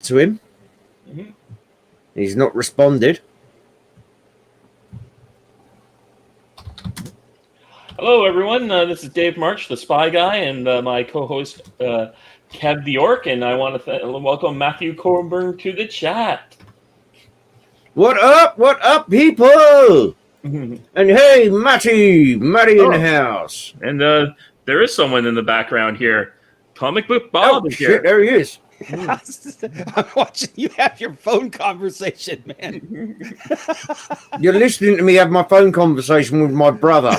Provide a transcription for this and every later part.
to him. Mm-hmm. He's not responded. Hello, everyone. This is Dave March, the Spy Guy, and my co-host, Kev the Orc, and I want to welcome Matthew Coburn to the chat. What up, people? And hey, Matty in the house. And there is someone in the background here. Comic Book Bob is here. There he is. I'm watching you have your phone conversation, man. You're listening to me have my phone conversation with my brother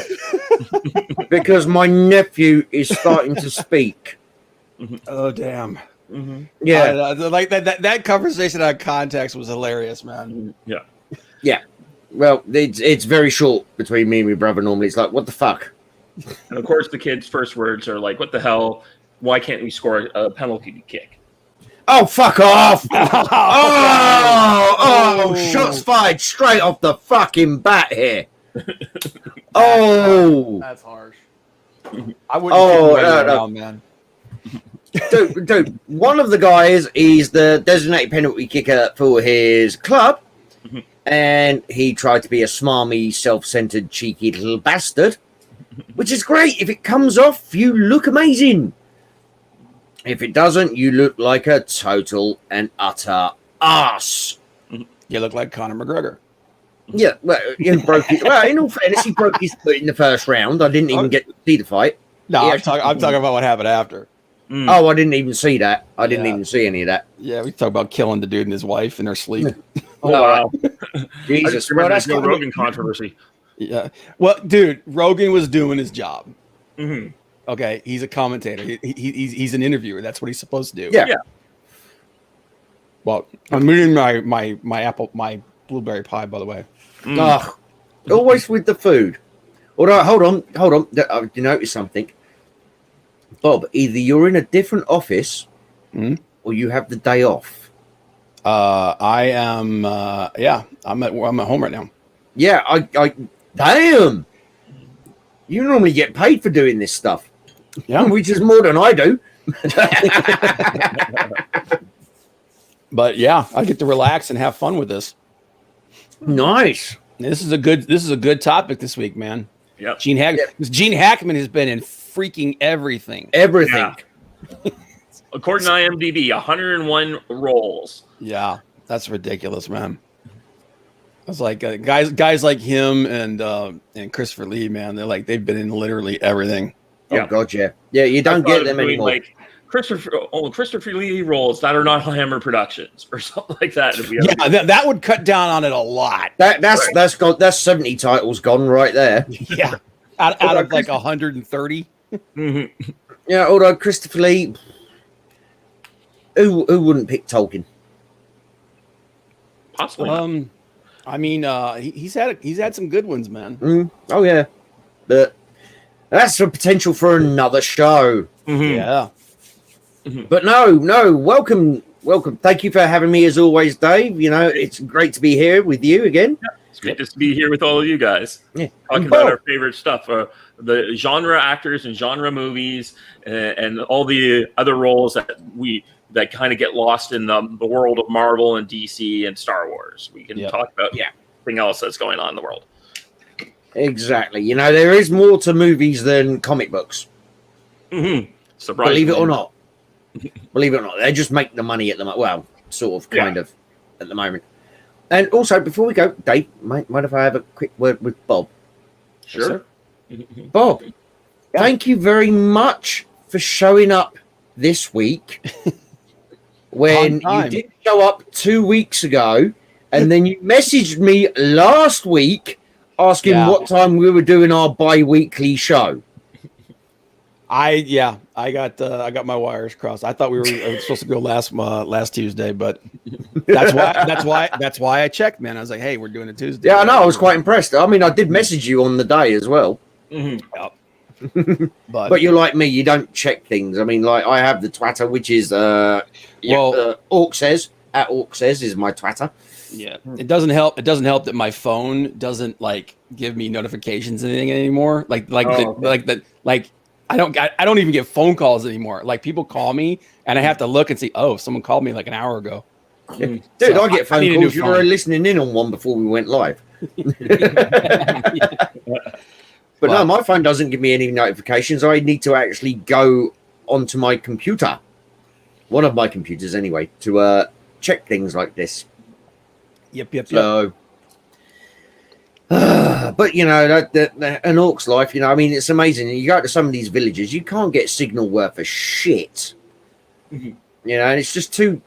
because my nephew is starting to speak. Oh, damn. Mm-hmm. Yeah. Like that conversation out of context was hilarious, man. Yeah. Yeah. Well, it's very short between me and my brother normally. It's like, what the fuck? And of course, the kid's first words are like, what the hell? Why can't we score a penalty kick? Oh, fuck off! Oh, shots fired straight off the fucking bat here. That's harsh. I wouldn't around, man. Dude, one of the guys is the designated penalty kicker for his club, and he tried to be a smarmy, self-centered, cheeky little bastard, which is great. If it comes off, you look amazing. If it doesn't, you look like a total and utter ass. You look like Conor McGregor. Yeah, well, he broke it. Well, in all fairness, he broke his foot in the first round. I didn't even get to see the fight. No, I'm talking about what happened after. Oh, I didn't even see that. I didn't even see any of that. Yeah, we talk about killing the dude and his wife in their sleep. Oh, wow. Jesus. Well, that's the Rogan controversy. Yeah. Well, dude, Rogan was doing his job. Mm-hmm. Okay, he's a commentator. He's an interviewer. That's what he's supposed to do. Yeah. Well, I'm eating my blueberry pie, by the way. Always with the food. Although, hold on. You notice something, Bob? Either you're in a different office, or you have the day off. I am. I'm at home right now. Yeah, I damn. You normally get paid for doing this stuff. Yeah, which is more than I do. But yeah, I get to relax and have fun with this. Nice. This is a good topic this week, man. Yeah. Gene Hackman has been in freaking everything. Everything. Yeah. According to IMDb, 101 roles. Yeah, that's ridiculous, man. It's like guys like him and Christopher Lee, man. They've been in literally everything. Oh god, yeah. You don't get them anymore. Like Christopher Lee roles that are not Hammer Productions or something like that. That would cut down on it a lot. That's 70 titles gone right there. Yeah, out of like 130. Mm-hmm. Yeah, although Christopher Lee, who wouldn't pick Tolkien? Possibly. I mean, he's had some good ones, man. Oh yeah, but that's the potential for another show. Mm-hmm. Yeah. But no, welcome. Thank you for having me as always, Dave. You know, it's great to be here with you again. Yeah, it's great to be here with all of you guys. Yeah. Talking about our favorite stuff, the genre actors and genre movies, and all the other roles that kind of get lost in the world of Marvel and DC and Star Wars. We can talk about everything else that's going on in the world. Exactly. You know, there is more to movies than comic books. Mm-hmm. Surprisingly. Believe it or not. They just make the money at the moment. Well, sort of, kind of, at the moment. And also, before we go, Dave, mind if I have a quick word with Bob? Sure. Bob, thank you very much for showing up this week. When you did show up 2 weeks ago, and then you messaged me last week asking what time we were doing our bi-weekly show. I got my wires crossed. I thought we were supposed to go last Tuesday, but that's why I checked, man. I was like, hey, we're doing it Tuesday. Yeah, I know. I was quite impressed. I mean, I did message you on the day as well. Mm-hmm. But you're like me, you don't check things. I mean, like I have the Twitter, which is Orc says is my Twitter. Yeah, it doesn't help. It doesn't help that my phone doesn't like give me notifications and anything anymore. I don't even get phone calls anymore. Like people call me and I have to look and see, oh, someone called me like an hour ago. Dude, So, I get phone need a new calls. You were phone. listening in on one before we went live. But no, Well- my phone doesn't give me any notifications. I need to actually go onto my computer, one of my computers anyway, to check things like this. Yep. So, but you know, an orc's life, you know, I mean, it's amazing. You go to some of these villages, you can't get signal worth a shit. Mhm. You know, and it's just too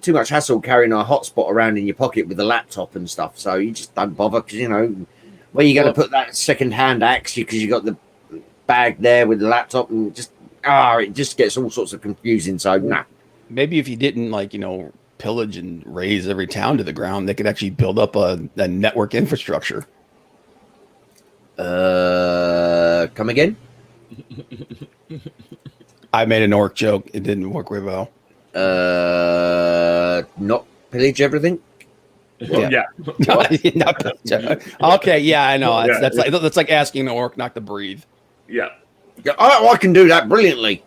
much hassle carrying a hotspot around in your pocket with a laptop and stuff. So you just don't bother because, you know, where you going to put that second-hand axe because you got the bag there with the laptop and just it just gets all sorts of confusing. So nah. Maybe if you didn't pillage and raise every town to the ground, they could actually build up a network infrastructure. Come again? I made an orc joke. It didn't work very well. Not pillage everything. Yeah. Not pillage. Okay, yeah, I know. Yeah. That's like asking an orc not to breathe. Yeah. Yeah, I can do that brilliantly.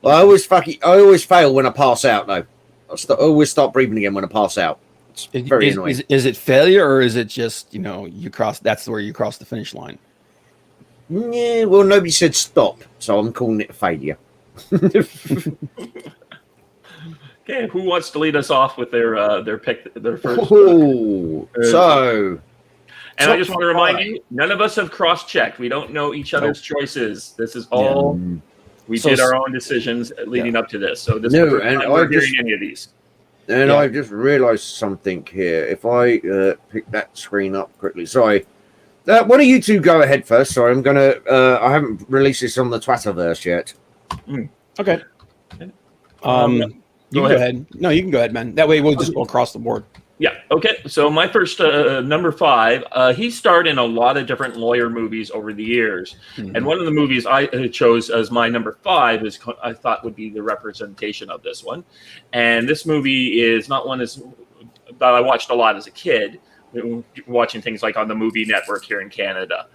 I always fail when I pass out though. I always start breathing again when I pass out. It's very annoying. Is it failure or is it just you cross? That's where you cross the finish line. Yeah, well, nobody said stop, so I'm calling it a failure. Okay, who wants to lead us off with their pick, their first? Ooh, so, and I just want to remind you, none of us have cross-checked. We don't know each other's choices. This is all we did our own decisions leading up to this. So this is the first time we're hearing any of these. And I just realised something here. If I pick that screen up quickly, sorry. Why don't you two go ahead first? Sorry, I'm gonna. I haven't released this on the Twitterverse yet. Okay. You Go go ahead. No, you can go ahead, man. That way we'll just go across the board. Yeah. Okay. So my first number 5, he starred in a lot of different lawyer movies over the years, and one of the movies I chose as my number 5 is I thought would be the representation of this one, and this movie is not one that I watched a lot as a kid, watching things like on the Movie Network here in Canada,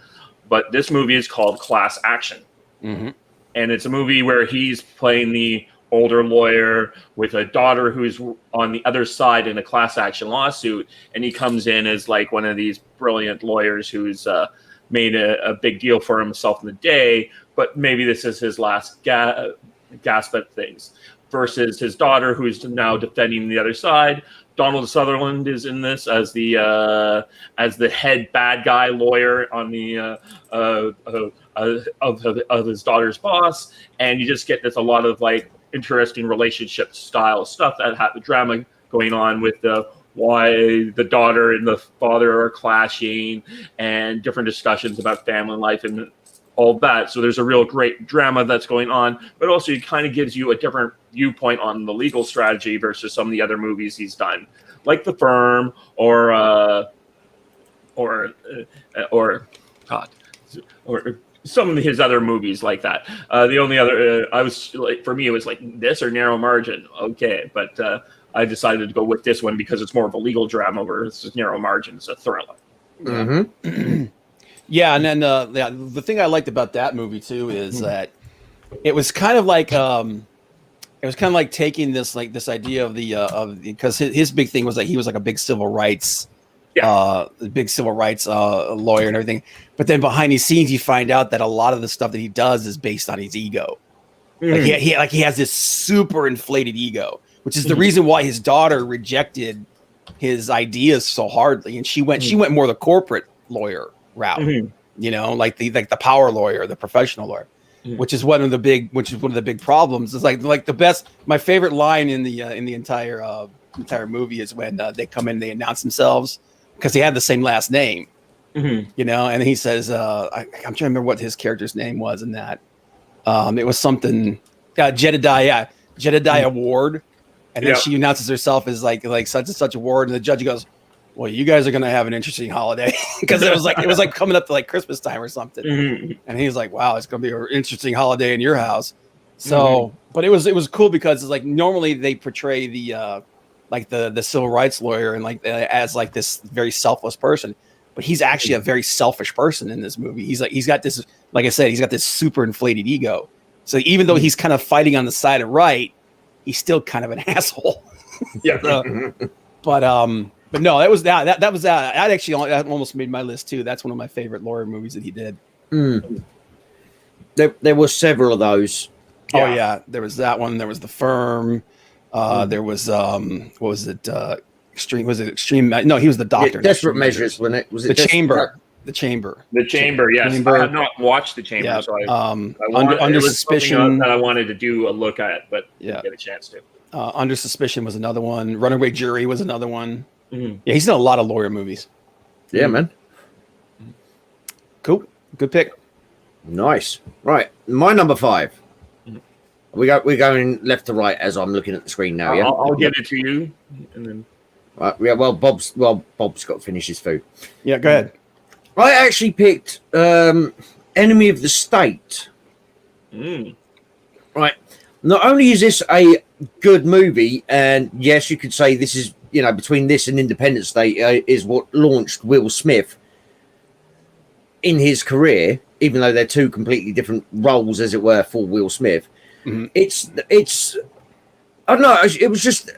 but this movie is called Class Action, and it's a movie where he's playing the older lawyer with a daughter who's on the other side in a class action lawsuit, and he comes in as like one of these brilliant lawyers who's made a big deal for himself in the day, but maybe this is his last gasp at things, versus his daughter who's now defending the other side. Donald Sutherland is in this as the head bad guy lawyer on the of his daughter's boss, and you just get this a lot of like interesting relationship style stuff that have the drama going on with why the daughter and the father are clashing and different discussions about family life and all that. So there's a real great drama that's going on, but also it kind of gives you a different viewpoint on the legal strategy versus some of the other movies he's done, like The Firm or some of his other movies like that. The only other I was like, for me, it was like this or Narrow Margin. Okay, but I decided to go with this one because it's more of a legal drama versus Narrow Margin. It's a thriller. Yeah, and then the thing I liked about that movie too is that it was kind of like taking this idea of because his big thing was that he was like a big civil rights. Lawyer and everything, but then behind the scenes you find out that a lot of the stuff that he does is based on his ego. Like he has this super inflated ego, which is the reason why his daughter rejected his ideas so hardly, and she went more the corporate lawyer route, like the power lawyer, the professional lawyer, which is one of the big problems. It's like my favorite line in the entire movie is when they come in, they announce themselves, because they had the same last name, and he says, I'm trying to remember what his character's name was in that. It was something, Jedediah Ward. And then she announces herself as like such and such a ward. And the judge goes, well, you guys are going to have an interesting holiday, because it was like coming up to like Christmas time or something. And he's like, wow, it's going to be an interesting holiday in your house. So, but it was cool because it's like, normally they portray the civil rights lawyer and as like this very selfless person, but he's actually a very selfish person in this movie. He's got this, like I said, he's got this super inflated ego. So even though he's kind of fighting on the side of right, he's still kind of an asshole. Yeah. But no, that actually that almost made my list too. That's one of my favorite Laurie movies that he did. There were several of those. Yeah. Oh yeah, there was that one. There was The Firm. There was what was it? Extreme? Was it Extreme? No, he was the doctor. Desperate Measures. When it was The Chamber. The Chamber. The Chamber. Yes, Chamber. I have not watched The Chamber, Yeah. so Under Suspicion that I wanted to do a look at, but didn't get a chance to. Under Suspicion was another one. Runaway Jury was another one. Mm-hmm. Yeah, he's done a lot of lawyer movies. Yeah, man. Cool. Good pick. Nice. Right, my number 5. We're going left to right as I'm looking at the screen now. Yeah, I'll give it to you, and then. Right, yeah. Well, Bob's got to finish his food. Yeah, go ahead. I actually picked Enemy of the State. Right. Not only is this a good movie, and yes, you could say this is, between this and Independence Day is what launched Will Smith in his career, even though they're two completely different roles, as it were, for Will Smith. Mm-hmm. It's I don't know. It was just,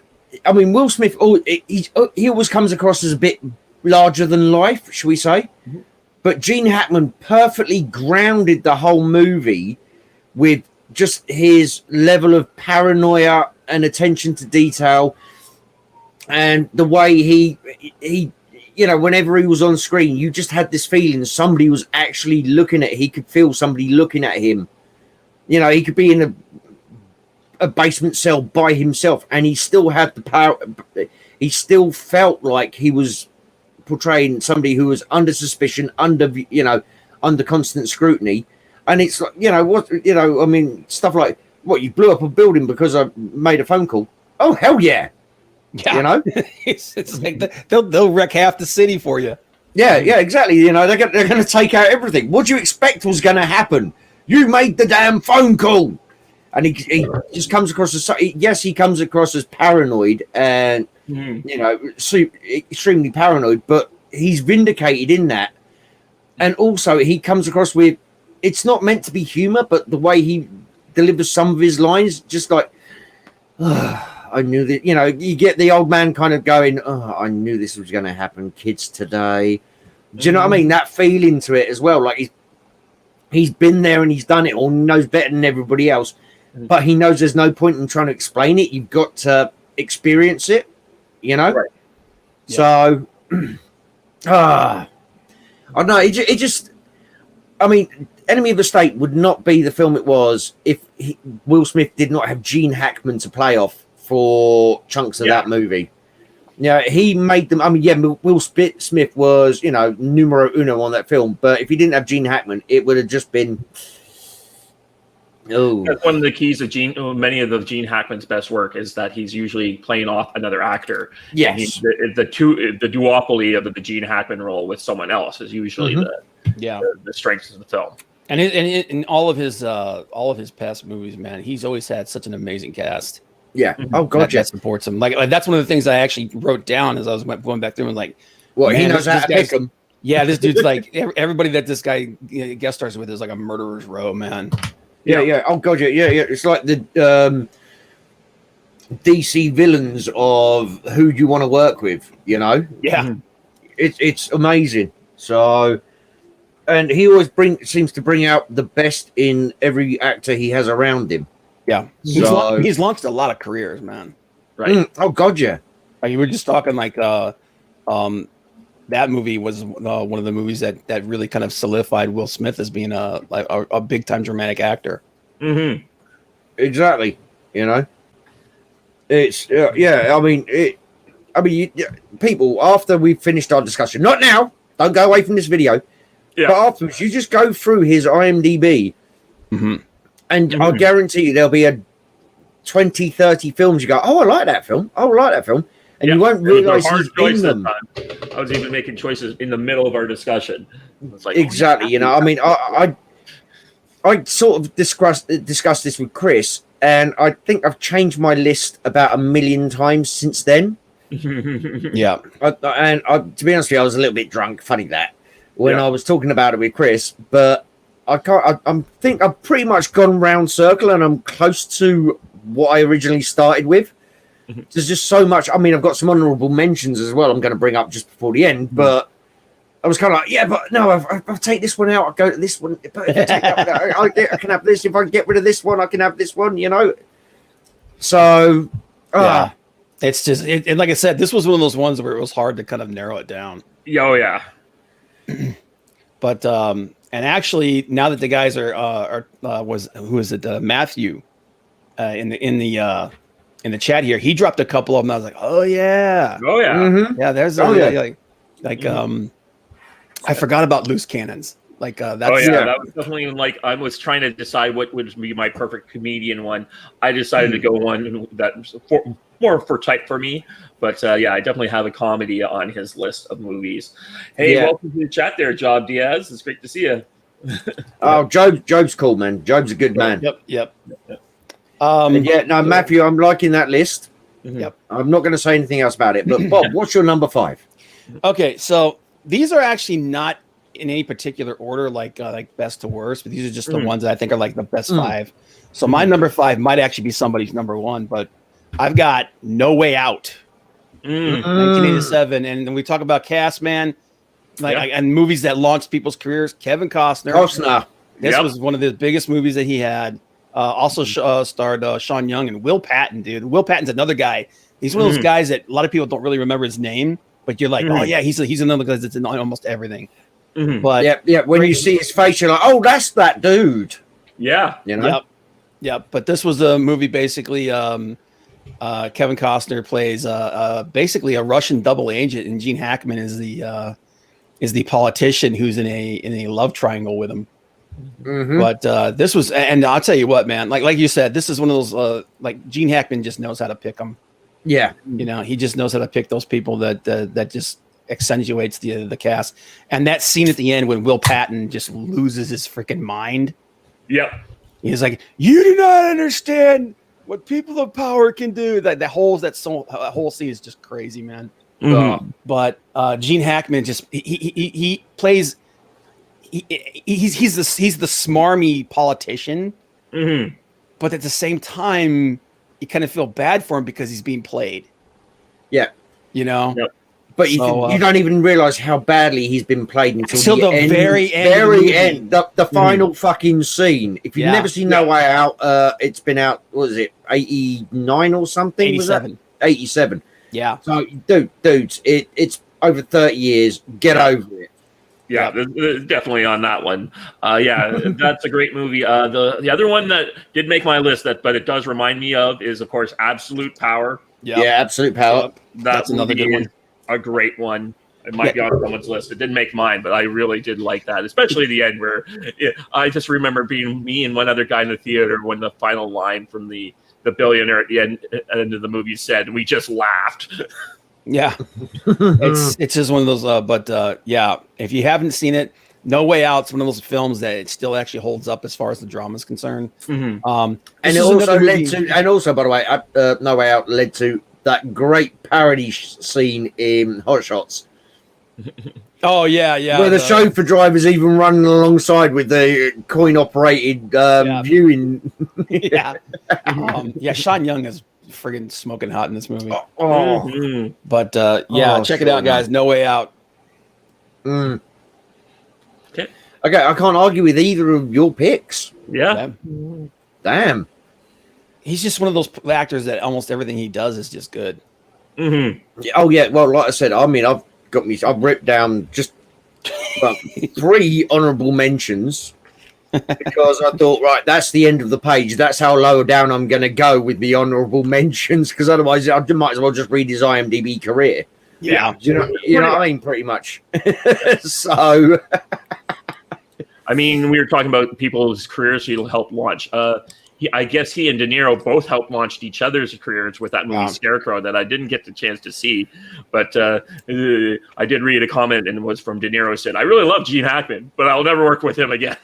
Will Smith, he always comes across as a bit larger than life, shall we say? Mm-hmm. But Gene Hackman perfectly grounded the whole movie with just his level of paranoia and attention to detail, and the way he whenever he was on screen, you just had this feeling somebody was actually looking at. He could feel somebody looking at him. He could be in a basement cell by himself, and he still had the power. He still felt like he was portraying somebody who was under suspicion, under constant scrutiny. And it's like, stuff like, what, you blew up a building because I made a phone call? Oh, hell yeah. Yeah. It's like they'll wreck half the city for you. Yeah, exactly. They're going to take out everything. What do you expect was going to happen? You made the damn phone call. And he just comes across as, yes, he comes across as paranoid and, extremely paranoid, but he's vindicated in that. And also he comes across with, it's not meant to be humor, but the way he delivers some of his lines, just like, I knew that, you get the old man kind of going, I knew this was going to happen, kids today. Do you know what I mean? That feeling to it as well. Like he's been there and he's done it, or knows better than everybody else, but he knows there's no point in trying to explain it. You've got to experience it, Right. So, I don't know. It just, Enemy of the State would not be the film it was if Will Smith did not have Gene Hackman to play off for chunks of that movie. He made them. Will Smith was, numero uno on that film, but if he didn't have Gene Hackman, it would have just been. Oh, that's one of the keys of many of the Gene Hackman's best work is that he's usually playing off another actor. Yes, the duopoly of the Gene Hackman role with someone else is usually the strengths of the film. And in all of his past movies, man, he's always had such an amazing cast. Yeah. Oh God, that supports him. Like that's one of the things I actually wrote down as I was going back through and like, well, he knows how to pick him. Yeah, this dude's like everybody that this guy guest stars with is like a murderer's row, man. Yeah. Oh God, yeah. It's like the DC villains of who you want to work with, Yeah. It's amazing. So, and he always seems to bring out the best in every actor he has around him. Yeah, he's launched a lot of careers, man. Right? Oh God, yeah. Like, you were just talking like that movie was one of the movies that really kind of solidified Will Smith as being a big time dramatic actor. Mm-hmm. Exactly. It's people, after we've finished our discussion, not now. Don't go away from this video. Yeah. But afterwards, you just go through his IMDb. Mm-hmm. And I'll guarantee you there'll be 20, 30 films you go, I like that film. And you won't realize he's in them. I was even making choices in the middle of our discussion. It's like, exactly. I sort of discussed this with Chris, and I think I've changed my list about 1 million times since then. Yeah. And to be honest with you, I was a little bit drunk, funny that, when I was talking about it with Chris, but I think I've pretty much gone round circle, and I'm close to what I originally started with. there's just so much. I mean, I've got some honorable mentions as well. I'm going to bring up just before the end, but I was kind of like, yeah, but no, I'll take this one out. I'll go to this one. But if I take that one out, I can have this. If I get rid of this one, I can have this one. So, Yeah. It's just, and like I said, this was one of those ones where it was hard to kind of narrow it down. Oh yeah. But and actually, now that the guys who is it? Matthew, in the chat here, he dropped a couple of them. I was like, oh yeah, yeah. There's I forgot about loose cannons. Like that's that was definitely like I was trying to decide what would be my perfect comedian one. I decided to go one that was more for type for me. But I definitely have a comedy on his list of movies. Hey, welcome to the chat there, Job Diaz. It's great to see you. Oh, Job's cool, man. Job's a good man. Yep. Matthew, I'm liking that list. Yep. I'm not going to say anything else about it. But Bob, what's your number 5? Okay, so these are actually not in any particular order, like best to worst, but these are just the ones that I think are like the best 5. So my number 5 might actually be somebody's number 1, but I've got No Way Out, 1987, and when we talk about cast, man, and movies that launched people's careers, Kevin Costner. This was one of the biggest movies that he had. Also starred Sean Young and Will Patton, dude. Will Patton's another guy. He's one of those guys that a lot of people don't really remember his name, but you're like, oh yeah, he's another guy that's in almost everything. But when you see his face, you're like, oh, that's that dude. Yeah, Yep. But this was a movie basically. Kevin Costner plays basically a Russian double agent, and Gene Hackman is the politician who's in a love triangle with him. But this was, and I'll tell you what, man, like you said, this is one of those like Gene Hackman just knows how to pick them. Yeah, he just knows how to pick those people that just accentuates the cast. And that scene at the end when Will Patton just loses his freaking mind. Yep. He's like, you do not understand what people of power can do. That whole scene is just crazy, man. But Gene Hackman just he plays. He's the smarmy politician, but at the same time, you kind of feel bad for him because he's being played. Yeah, Yep. But you don't even realize how badly he's been played until the end, very end. The final fucking scene. If you've never seen No Way Out, it's been out. What is it? 89 or something? 87. 87. Yeah. So, dudes, it's over 30 years. Get over it. Yeah, definitely on that one. That's a great movie. The other one that did make my list, but it does remind me of, is of course Absolute Power. Yeah, Absolute Power. That's another good one. A great one. It might be on someone's list. It didn't make mine, but I really did like that, especially the end where I just remember being me and one other guy in the theater when the final line from the billionaire at the end of the movie said, we just laughed. Yeah, it's just one of those. If you haven't seen it, No Way Out's one of those films that it still actually holds up as far as the drama is concerned. And it also led to, and also by the way, No Way Out led to that great parody scene in Hot Shots. Oh yeah, where the chauffeur driver's even running alongside with the coin-operated viewing. Sean Young is friggin' smoking hot in this movie. But check it out, guys. No Way Out. Okay, I can't argue with either of your picks. Yeah. Damn. He's just one of those actors that almost everything he does is just good. Oh yeah. Well, like I said, I mean, I've ripped down just 3 honorable mentions. Because I thought, right, that's the end of the page. That's how low down I'm going to go with the honorable mentions. Because otherwise, I might as well just read his IMDb career. Yeah, you know what I mean, pretty much. So, I mean, we were talking about people's careers he'll help launch. I guess he and De Niro both helped launch each other's careers with that movie Scarecrow that I didn't get the chance to see, but I did read a comment and it was from De Niro, said, "I really love Gene Hackman, but I'll never work with him again."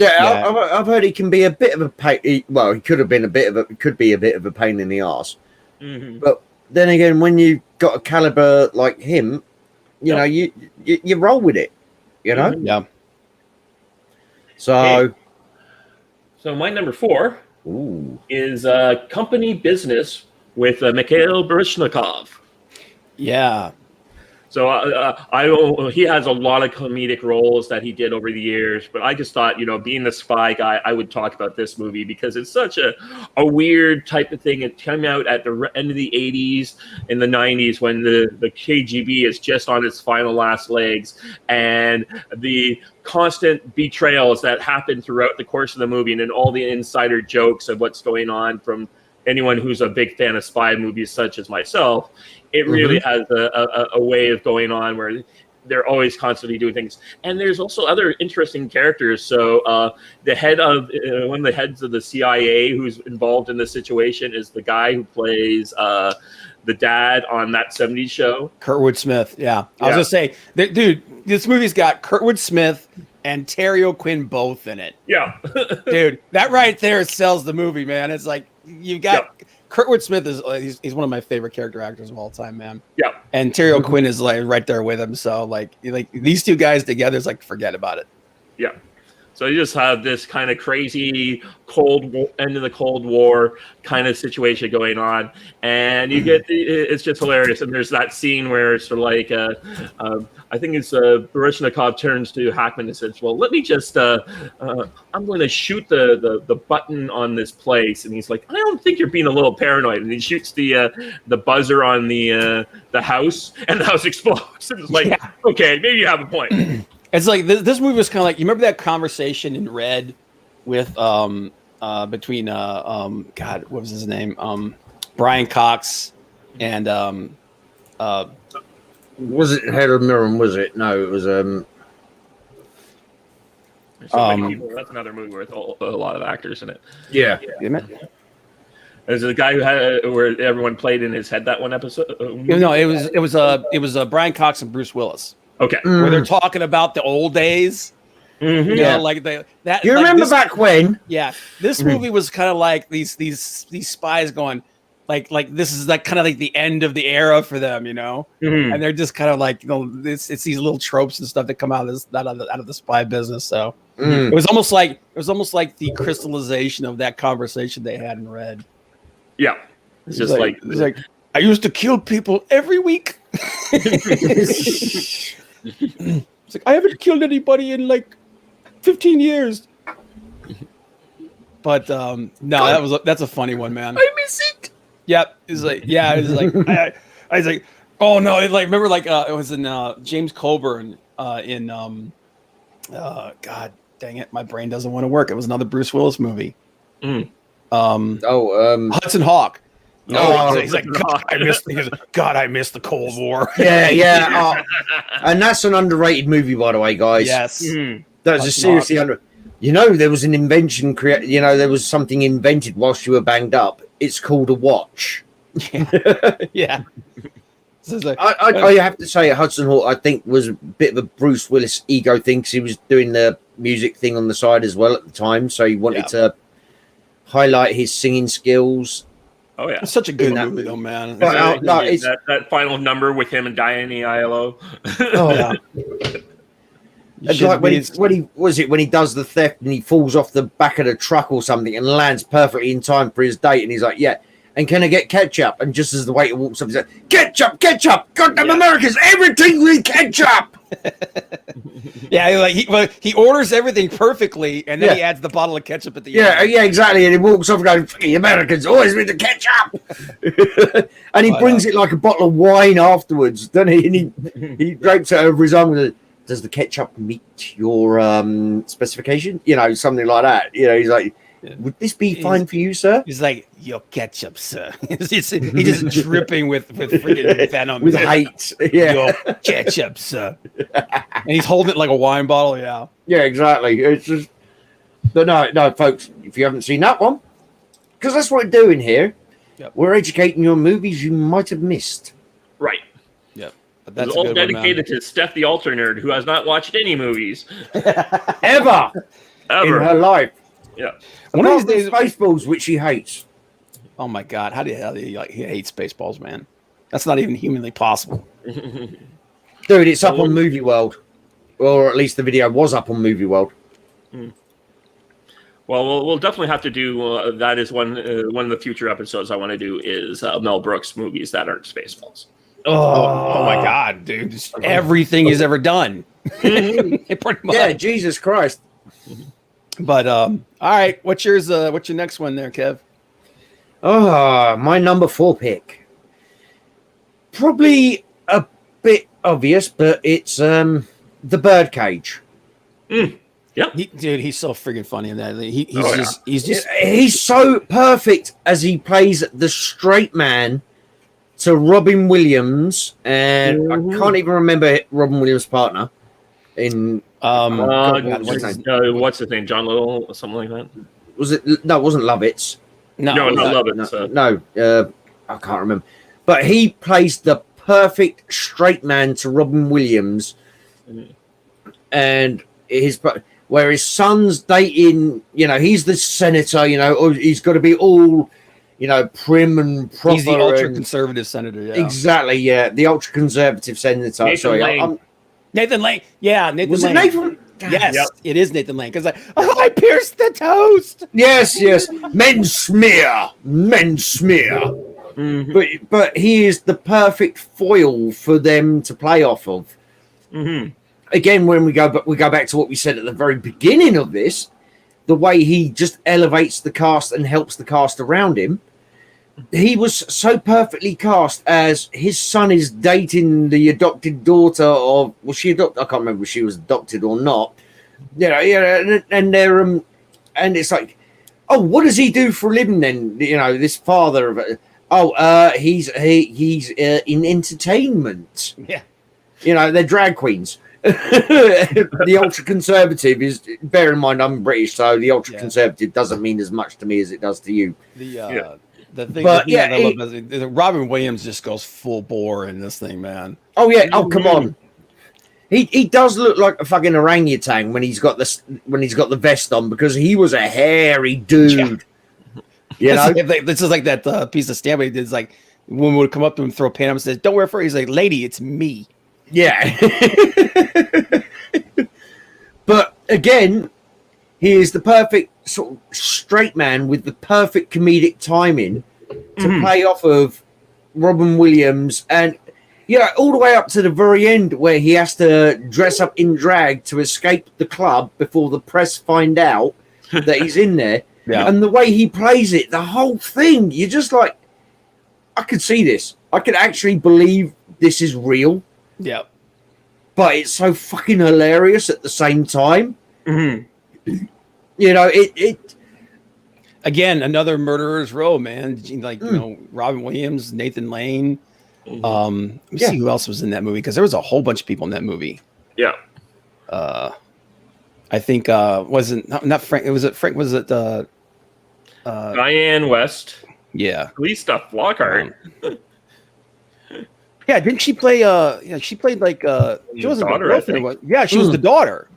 I've heard he can be a bit of a pain. Well, he could be a bit of a pain in the arse. But then again, when you've got a caliber like him, you know, you roll with it. You know. Yeah. So my number 4 Ooh. is Company Business with Mikhail Baryshnikov. Yeah. So he has a lot of comedic roles that he did over the years, but I just thought, being the spy guy, I would talk about this movie because it's such a weird type of thing. It came out at the end of the 80s, in the 90s, when the KGB is just on its final last legs, and the constant betrayals that happen throughout the course of the movie, and then all the insider jokes of what's going on from anyone who's a big fan of spy movies such as myself. It really has a way of going on where they're always constantly doing things. And there's also other interesting characters. So the head of one of the heads of the CIA who's involved in the situation is the guy who plays the dad on That 70s Show. Kurtwood Smith. Yeah. I was going to say, dude, this movie's got Kurtwood Smith and Terry O'Quinn both in it. Yeah. Dude, that right there sells the movie, man. It's like you got Kurtwood Smith is he's one of my favorite character actors of all time, man. Yeah. And Terry O'Quinn is like right there with him. So like these two guys together is like forget about it. Yeah. So you just have this kind of crazy end of the Cold War kind of situation going on, and you get it's just hilarious. And there's that scene where it's sort of like I think it's Baryshnikov turns to Hackman and says, "Well, let me just I'm going to shoot the button on this place," and he's like, "I don't think you're being a little paranoid," and he shoots the buzzer on the house, and the house explodes. And it's like, okay, maybe you have a point. It's like this movie was kind of like, you remember that conversation in Red with between God, what was his name? Brian Cox and was it Head of Mirren? Was it? No, it was That's another movie with a lot of actors in it. Yeah. There's a guy who had where everyone played in his head that one episode. No, it was Brian Cox and Bruce Willis. Okay, where they're talking about the old days. You know, like that. You like remember back when? Yeah, this movie was kind of like these spies going, like this is like kind of like the end of the era for them, and they're just kind of like, it's these little tropes and stuff that come out of the spy business. So it was almost like the crystallization of that conversation they had in Red. Yeah, it's just like I used to kill people every week. It's like I haven't killed anybody in like 15 years. But no, that's a funny one, man. I miss it. Yep. It's like I was like, oh no, remember it was in James Coburn in God dang it, my brain doesn't want to work. It was another Bruce Willis movie. Hudson Hawk. He's like, I missed the Cold War. Yeah. And that's an underrated movie, by the way, guys. Yes. That's a seriously there was an invention there was something invented whilst you were banged up. It's called a watch. Yeah. So I have to say, Hudson Hawk, I think, was a bit of a Bruce Willis ego thing because he was doing the music thing on the side as well at the time. So he wanted to highlight his singing skills. Oh yeah, it's such a good movie though, man. It's that final number with him and Diane Aiello. Oh yeah. It's like when he does the theft and he falls off the back of the truck or something and lands perfectly in time for his date, and he's like, "Yeah, and can I get ketchup?" And just as the waiter walks up, he's like, "Ketchup, ketchup! Goddamn Americans, everything with ketchup!" Yeah, he orders everything perfectly, and then he adds the bottle of ketchup at the end. Yeah, exactly. And he walks off and goes, "The Americans always with the ketchup," and he brings it like a bottle of wine afterwards. Then he drapes it over his arm and says, "Does the ketchup meet your specification?" Something like that. He's like, "Would this be fine for you, sir?" He's like, "Your ketchup, sir." He's just dripping with freaking venom, with hate. Yeah, your ketchup, sir. And he's holding it like a wine bottle. Yeah. Yeah, exactly. It's just, but no, folks. If you haven't seen that one, because that's what we're doing here. Yep. We're educating you on movies you might have missed. Right. Yep. But that's all dedicated to Steph the Alter Nerd, who has not watched any movies ever in her life. Yeah. One of these days, Spaceballs, which she hates. Oh my God! How do you he hates Spaceballs, man? That's not even humanly possible. Dude, it's up on Movie World, or at least the video was up on Movie World. Well, we'll definitely have to do that. Is one of the future episodes I want to do is Mel Brooks movies that aren't Spaceballs. Oh my God, dude! Just everything he's ever done. Pretty much. Yeah, Jesus Christ. But all right, what's yours? What's your next one there, Kev? Oh, my number 4 pick. Probably a bit obvious, but it's the Birdcage. Yeah, Dude, he's so freaking funny in that. He's so perfect as he plays the straight man to Robin Williams, and I can't even remember Robin Williams' partner in what's his name? John Little or something like that. Was it? No, it wasn't Lovitz. No, not Lovitz. No, I can't remember. But he plays the perfect straight man to Robin Williams, and where his son's dating, he's the senator, he's got to be all, prim and proper. He's the ultra-conservative senator, yeah. Exactly, yeah. The ultra-conservative senator. Nathan Lane. Yeah, Nathan Lane. Was it Nathan? Yes, It is Nathan Lane. Because I pierced the toast. Yes. Men smear. Mm-hmm. But he is the perfect foil for them to play off of. Mm-hmm. Again, when we go back to what we said at the very beginning of this, the way he just elevates the cast and helps the cast around him. He was so perfectly cast as his son is dating the adopted daughter of, was she adopted? I can't remember if she was adopted or not. And they're and it's like, oh, what does he do for a living then? This father of he's in entertainment. Yeah. They're drag queens. The ultra conservative is, bear in mind I'm British, so the ultra conservative doesn't mean as much to me as it does to you. The thing I love is Robin Williams just goes full bore in this thing, man. Oh yeah, come on. He does look like a fucking orangutan when he's got the vest on, because he was a hairy dude. This is like that piece of stamp he did. It's like women would come up to him, throw a pen up, and says, "Don't wear fur." He's like, "Lady, it's me." Yeah. But again, he is the perfect sort of straight man with the perfect comedic timing to play off of Robin Williams, and all the way up to the very end where he has to dress up in drag to escape the club before the press find out that he's in there. Yeah. And the way he plays it, the whole thing, you're just like, I could see this. I could actually believe this is real. Yeah. But it's so fucking hilarious at the same time. Mm-hmm. It again, another murderer's row, man. Like, Robin Williams, Nathan Lane. Let me see who else was in that movie, because there was a whole bunch of people in that movie. Yeah. I think wasn't not Frank. Was it Frank? Was it Diane West? Yeah. Lisa Flockhart. Yeah, didn't she play? She played like she wasn't the daughter, I think. Yeah, she was the daughter.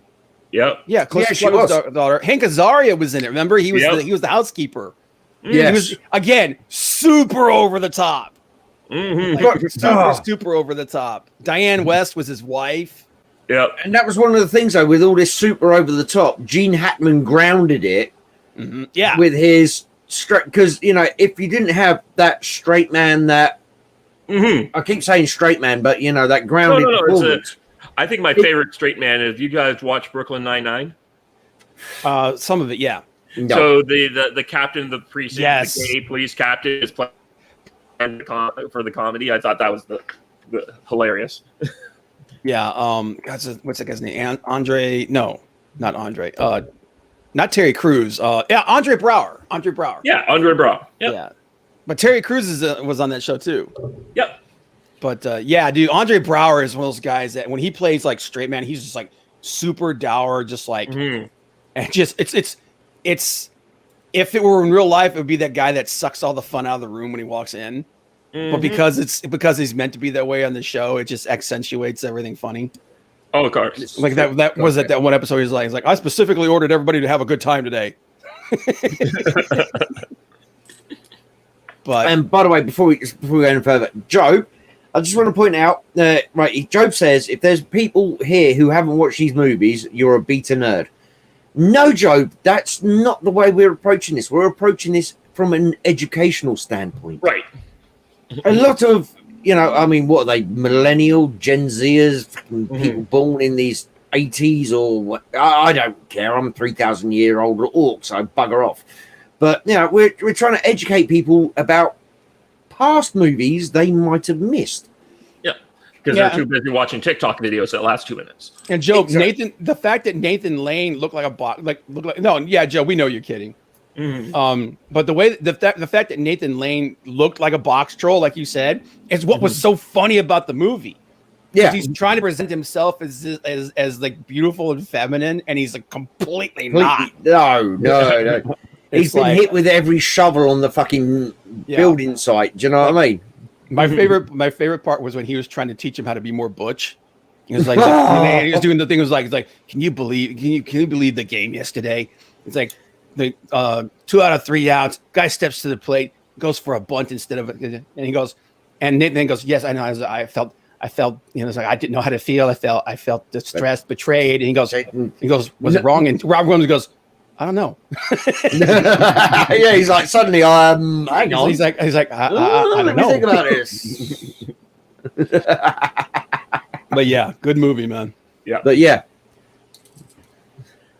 Yep. Yeah, she was the daughter. Hank Azaria was in it. Remember, he was the housekeeper. Yeah, he was again super over the top. Mm-hmm. Super over the top. Diane West was his wife. Yep. And that was one of the things, though, with all this super over the top. Gene Hackman grounded it. Mm-hmm. Yeah. With his straight, because if you didn't have that straight man, that I keep saying straight man, but that grounded performance. I think my favorite straight man is, you guys watch Brooklyn Nine-Nine? Some of it, yeah. No. So the captain of the precinct, the gay police captain, is playing for the comedy. I thought that was the hilarious. Yeah. What's that guy's name? Andre? No, not Andre. Not Terry Crews. Andre Brower. Yeah, Andre Brower. Yep. Yeah. But Terry Crews was on that show too. Yep. But dude, Andre Brower is one of those guys that when he plays like straight man, he's just like super dour, just like, and just it's if it were in real life, it would be that guy that sucks all the fun out of the room when he walks in. But because he's meant to be that way on the show, it just accentuates everything funny. Oh, of course. Like that was that one episode. He's like, I specifically ordered everybody to have a good time today. And by the way, before we go any further, Joe, I just want to point out that Job says if there's people here who haven't watched these movies, you're a beta nerd. No, Joe, that's not the way we're approaching this. We're approaching this from an educational standpoint. Right. A lot of, I mean, what are they, millennial, Gen Zers, people born in these 80s or what? I don't care. I'm 3,000-year-old orc, so bugger off. But, we're trying to educate people about past movies they might have missed. Yeah. Because they're too busy watching TikTok videos that last 2 minutes. And Joe, the fact that Nathan Lane looked like a bot, Joe, we know you're kidding. But the fact that Nathan Lane looked like a box troll, like you said, is what was so funny about the movie. Yeah, he's trying to present himself as like beautiful and feminine, and he's like completely not. No. He's been hit with every shovel on the fucking building site. Do you know what I mean? My favorite part was when he was trying to teach him how to be more butch. He was like, he was doing the thing. It was like, can you believe the game yesterday? It's like the 2 out of 3 outs. Guy steps to the plate, goes for a bunt instead of, and he goes, and Nathan goes, yes, I know. I felt, it's like I didn't know how to feel. I felt distressed, betrayed. And he goes, was it wrong? And Rob Williams goes, I don't know. Yeah, he's like, suddenly, hang on. He's like, I don't know. Think about this. But yeah, good movie, man. Yeah. But yeah.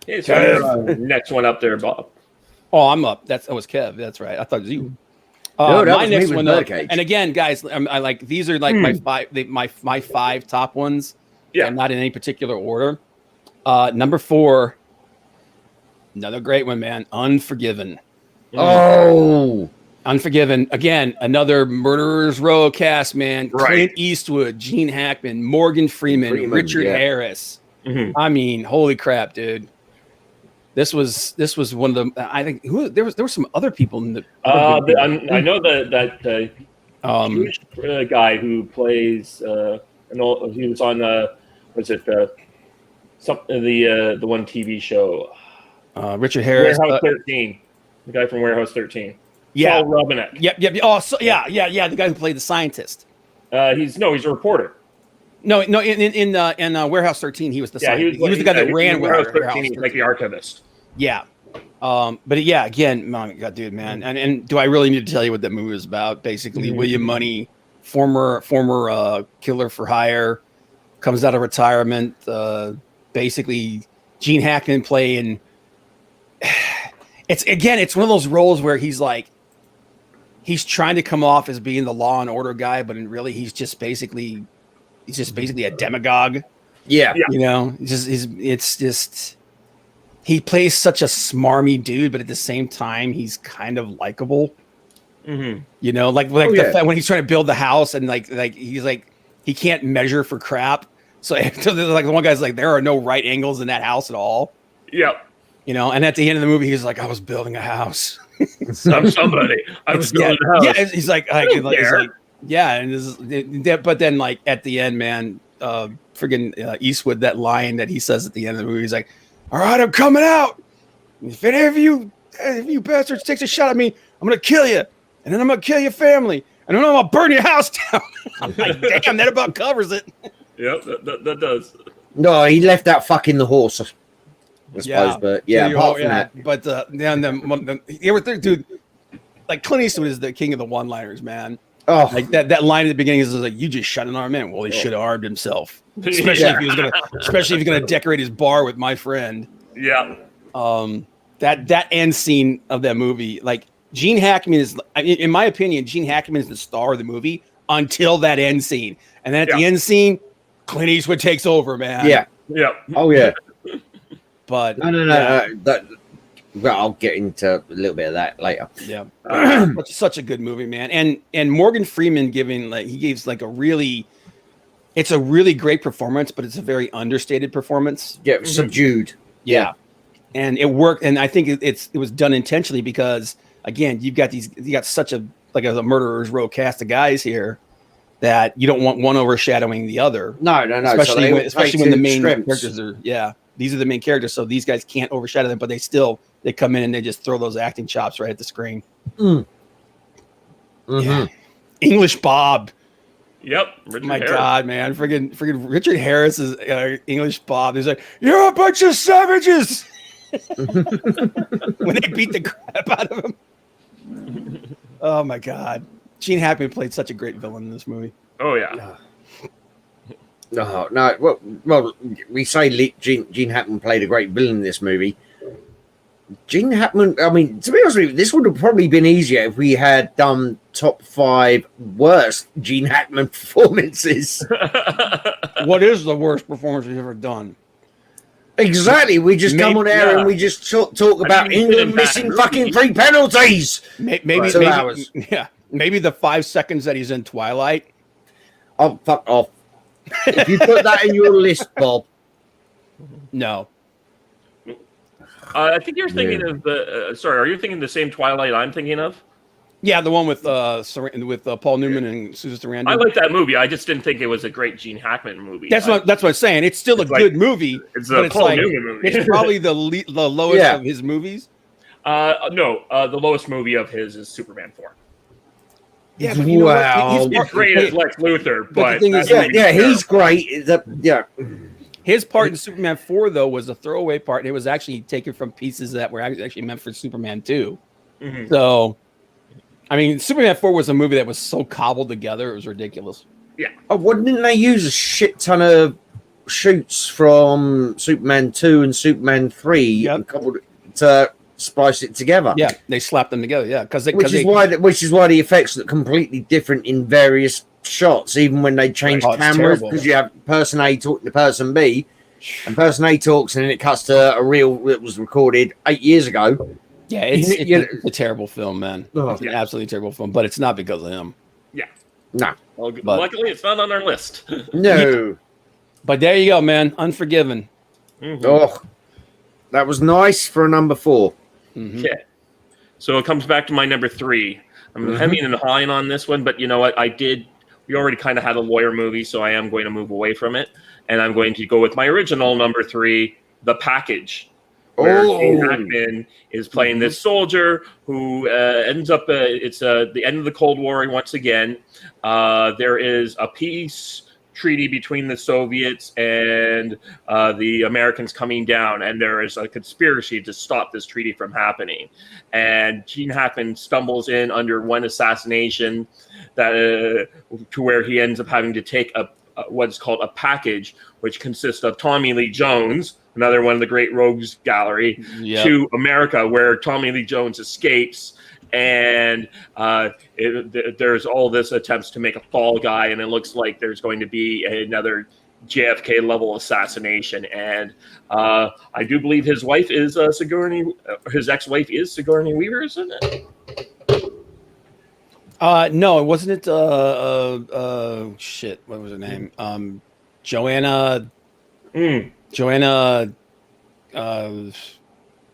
Next one up there, Bob. Oh, I'm up. That was Kev. That's right. I thought it was you. My next one up. And again, guys, I like these are like my five top ones. Yeah, not in any particular order. Number 4. Another great one, man. Unforgiven. Oh, Unforgiven. Again, another Murderers Row cast, man. Right. Clint Eastwood, Gene Hackman, Morgan Freeman, Richard Harris. I mean, holy crap, dude. This was one of the. I think there were some other people in the. I know that Jewish guy who plays. He was on the one TV show. Richard Harris, Warehouse 13, the guy from Warehouse 13. Yeah, Paul Robinette. Yep. Oh, so yeah. The guy who played the scientist. He's a reporter. No. In Warehouse 13, he was the scientist. He was the guy that ran Warehouse 13. He's like the archivist. Yeah. But yeah, again, my God, dude, man. And do I really need to tell you what that movie was about? Basically, William Money, former killer for hire, comes out of retirement. Basically, Gene Hackman playing. It's one of those roles where he's trying to come off as being the law and order guy, but really he's just basically a demagogue. Yeah. It's just he plays such a smarmy dude, but at the same time he's kind of likable. When he's trying to build the house and like he's like he can't measure for crap. So like the one guy's like, there are no right angles in that house at all. Yep. And at the end of the movie, he's like, I was building a house. I'm somebody. I was building a house. Yeah, he's like, yeah. But then, like, at the end, man, friggin' Eastwood, that line that he says at the end of the movie, he's like, all right, I'm coming out. If any of you bastards takes a shot at me, I'm going to kill you. And then I'm going to kill your family. And then I'm going to burn your house down. I'm like, damn, that about covers it. Yep, that does. No, he left out fucking the horse. I suppose, but yeah, apart from that. But dude, like Clint Eastwood is the king of the one-liners, man. Oh, like that line at the beginning is like, "You just shot an armed man." Well, he should have armed himself, especially if he's gonna decorate his bar with my friend. Yeah. That end scene of that movie, like Gene Hackman is, in my opinion, Gene Hackman is the star of the movie until that end scene, and then at the end scene, Clint Eastwood takes over, man. Yeah. Oh yeah. But no. Well, I'll get into a little bit of that later. Yeah, such a good movie, man. And Morgan Freeman gives a really great performance, but it's a very understated performance. Yeah, subdued. Yeah, and it worked. And I think it was done intentionally because again, you got such a Murderers Row cast of guys here that you don't want one overshadowing the other. No. Especially when the main characters are these are the main characters, so these guys can't overshadow them, but they come in and they just throw those acting chops right at the screen. Yeah. English Bob. Yep. God, man. Friggin' Richard Harris is English Bob. He's like, you're a bunch of savages. when they beat the crap out of him. Oh my God, Gene Hackman played such a great villain in this movie. Oh yeah. No. Well, we say Gene Hackman played a great villain in this movie. Gene Hackman, I mean, to be honest with you, this would have probably been easier if we had done top 5 worst Gene Hackman performances. What is the worst performance we've ever done? Exactly. We just come on air and we just talk about England missing fucking 3 penalties. Maybe 2 hours. Yeah, maybe the 5 seconds that he's in Twilight. Oh, fuck off. If you put that in your list, Bob. No. I think you're thinking of the. Sorry, are you thinking the same Twilight I'm thinking of? Yeah, the one with Paul Newman and Susan Sarandon. I like that movie. I just didn't think it was a great Gene Hackman movie. That's what I'm saying. It's still a good movie. It's a Paul Newman movie. It's probably the lowest of his movies. No, the lowest movie of his is Superman 4. Yeah, but you know what? He's great as Lex Luthor, but the thing is, he's great. His part in Superman 4, though, was a throwaway part, and it was actually taken from pieces that were actually meant for Superman 2. Mm-hmm. So, I mean, Superman 4 was a movie that was so cobbled together, it was ridiculous. Yeah. Oh, wouldn't they use a shit ton of shoots from Superman 2 and Superman 3 and coupled to splice it together? Yeah, they slapped them together, yeah. Which is why the effects look completely different in various shots, even when they change cameras, because you have person A talking to person B, and person A talks, and then it cuts to a reel that was recorded 8 years ago. Yeah, it's a terrible film, man. It's an absolutely terrible film, but it's not because of him. Yeah. No. Well, luckily, it's not on our list. No. But there you go, man. Unforgiven. Mm-hmm. Oh, that was nice for a number 4. Mm-hmm. Okay. So it comes back to my number 3. I'm hemming and hawing on this one, but you know what? We already kind of had a lawyer movie, so I am going to move away from it. And I'm going to go with my original number 3, The Package, where Gene Hackman is playing this soldier who ends up, it's the end of the Cold War once again. There is a peace treaty between the Soviets and the Americans coming down, and there is a conspiracy to stop this treaty from happening. And Gene Hackman stumbles in under one assassination that to where he ends up having to take what's called a package, which consists of Tommy Lee Jones, another one of the great rogues gallery, to America, where Tommy Lee Jones escapes. And there's all this attempts to make a fall guy, and it looks like there's going to be another JFK level assassination. And I do believe his wife is his ex-wife is Sigourney Weaver, isn't it? No, it wasn't. Shit, what was her name? Joanna. Joanna.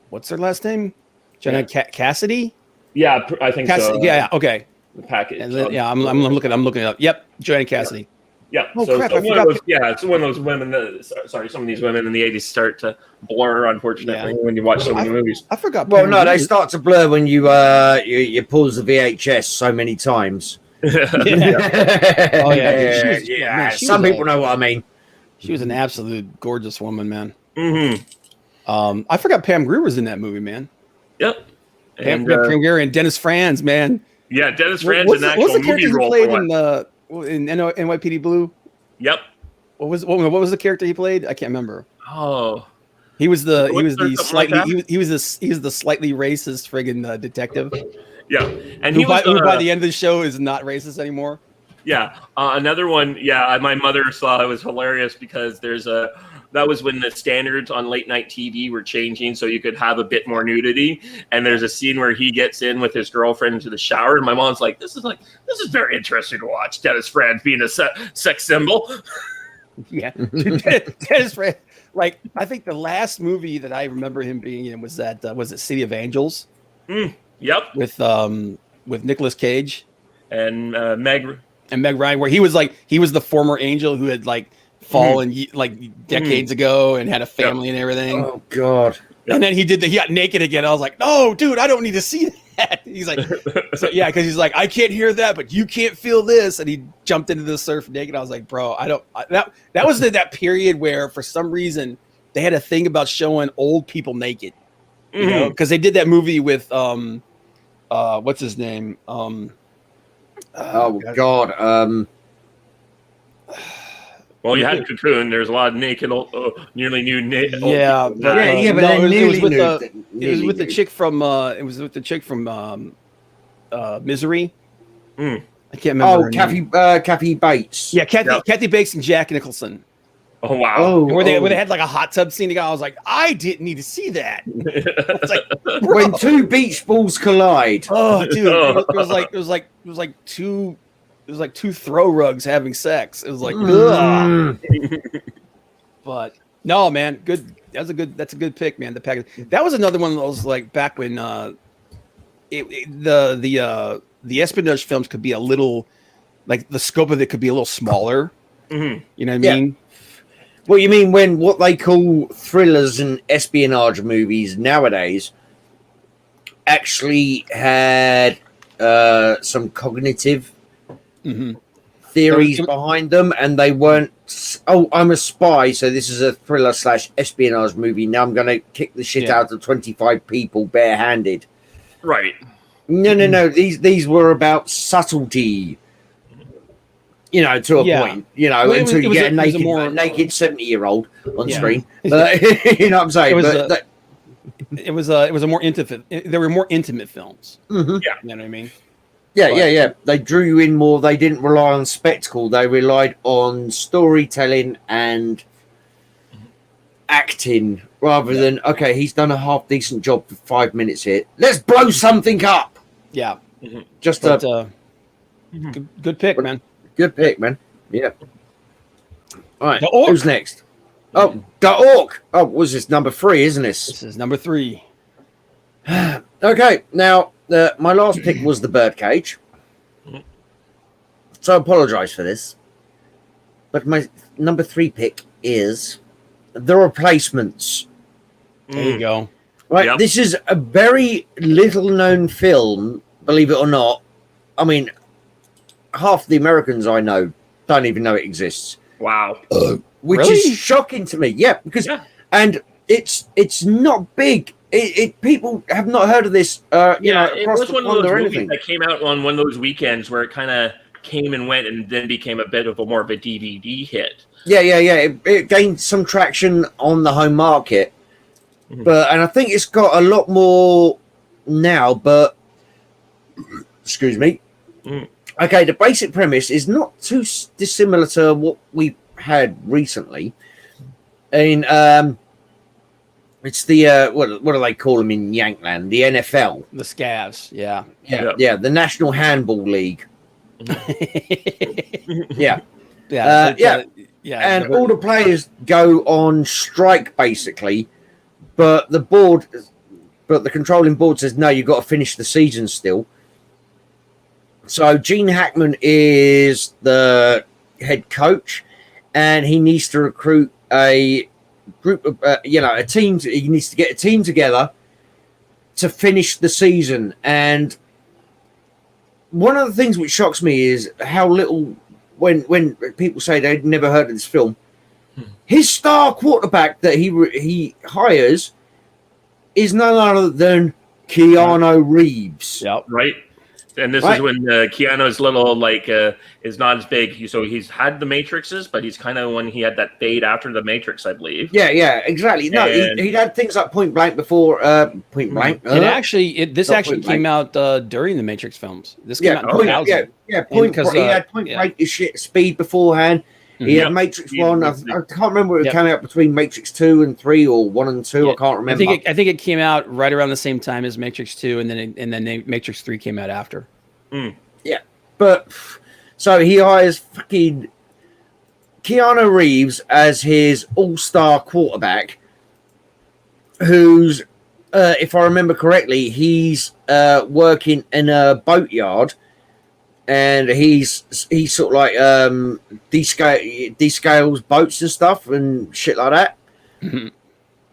What's her last name? Joanna Cassidy. Yeah, I think so. Yeah, okay. The package. I'm looking it up. Yep, Joanna Cassidy. Yeah. Oh, so crap, it's one of those women. Some of these women in the 80s start to blur, unfortunately, when you watch some of the movies. I forgot. Well, no, they start to blur when you pause the VHS so many times. Oh yeah. Yeah. Some people know what I mean. She was an absolute gorgeous woman, man. Mm-hmm. I forgot Pam Grier was in that movie, man. Yep. Pam Grier and Dennis Franz, man. Yeah, Dennis Franz in an actual movie role. What was the character he played in NYPD Blue? Yep. What was the character he played? I can't remember. Oh, he was the slightly racist friggin' detective. Yeah, and who by the end of the show is not racist anymore. Yeah, another one. Yeah, my mother saw it was hilarious because that was when the standards on late night TV were changing, so you could have a bit more nudity. And there's a scene where he gets in with his girlfriend into the shower, and my mom's like, "This is very interesting to watch." Dennis Franz being a sex symbol. Yeah, Dennis Franz. Like, I think the last movie that I remember him being in was it City of Angels? Yep. With Nicolas Cage and Meg Ryan, where he was the former angel who had fallen decades ago and had a family and everything. Oh God! And then he got naked again. I was like, no, dude, I don't need to see that. He's like, because he's like, I can't hear that, but you can't feel this. And he jumped into the surf naked. I was like, bro, that was that period where for some reason they had a thing about showing old people naked. You know, because they did that movie with what's his name? Oh God. Well, you had Cocoon. There's a lot of naked, nearly nude. Yeah, old people in but, that. Yeah, but no, then it was with nude. it was with the chick from Misery. Mm. I can't remember. Oh, her name. Kathy Bates. Yeah, Yep. Kathy Bates and Jack Nicholson. Oh wow! Oh, And where they had like a hot tub scene together. I was like, I didn't need to see that. I was like, when two beach balls collide. oh, dude, it was like two throw rugs having sex. It was like, ugh. Mm. But no, man, good. That's a good pick, man. The package. That was another one of those like back when the espionage films could be a little like the scope of it could be a little smaller. Mhm. You know what I mean? What you mean when what they call thrillers and espionage movies nowadays actually had some cognitive theories behind them, and they weren't, oh, I'm a spy, so this is a thriller / espionage movie. Now I'm going to kick the shit out of 25 people barehanded. Right. No. These were about subtlety. You know, to a point, you know, Well, until you get a naked 70-year-old on screen. But, you know what I'm saying? It was a more intimate. There were more intimate films. Mm-hmm. Yeah. You know what I mean? Yeah. They drew you in more. They didn't rely on spectacle. They relied on storytelling and acting rather than, okay, he's done a half decent job for 5 minutes here. Let's blow something up. Yeah. Just good pick, man. Good pick, man. Yeah. All right. The Orc. Who's next? Oh, the Orc. Oh, was this number 3, isn't this? This is number 3. Okay. Now, my last pick was the Birdcage. So I apologize for this. But my number 3 pick is The Replacements. There you go. Right. Yep. This is a very little known film, believe it or not. I mean, half the Americans I know don't even know it exists. Wow. Which Really? is shocking to me. Yeah, because and it's not big. People have not heard of this. You know, it across was the one of pond those or movies anything. that came out on one of those weekends where it kind of came and went, and then became a bit of a more of a DVD hit. Yeah. It gained some traction on the home market, and I think it's got a lot more now. But excuse me. Okay, the basic premise is not too dissimilar to what we had recently. In it's the what do they call them in Yankland? The NFL. The Scavs. Yeah. Yeah, the National Handball League. Yeah. And all the players go on strike basically, but the controlling board says no, you've got to finish the season still. So Gene Hackman is the head coach, and he needs to recruit a group of a team. He needs to get a team together to finish the season. And one of the things which shocks me is how little when people say they'd never heard of this film. His star quarterback that he hires is none other than Keanu Reeves. Yep. Right. And this is when Keanu's little is not as big. So he's had the Matrixes, but he's kind of when he had that fade after the Matrix, I believe. Yeah, exactly. No, he had things like Point Blank before Point Blank. This actually came out during the Matrix films. This came out in 2000. He had Point Blank is shit speed beforehand. He had Matrix 1. I can't remember if it came out between Matrix 2 and 3 or 1 and 2. I can't remember. I think it came out right around the same time as Matrix 2, and then Matrix 3 came out after. Yeah, but so he hires fucking Keanu Reeves as his all-star quarterback, who's, if I remember correctly, he's working in a boatyard. And he's sort of like descales boats and stuff and shit like that. You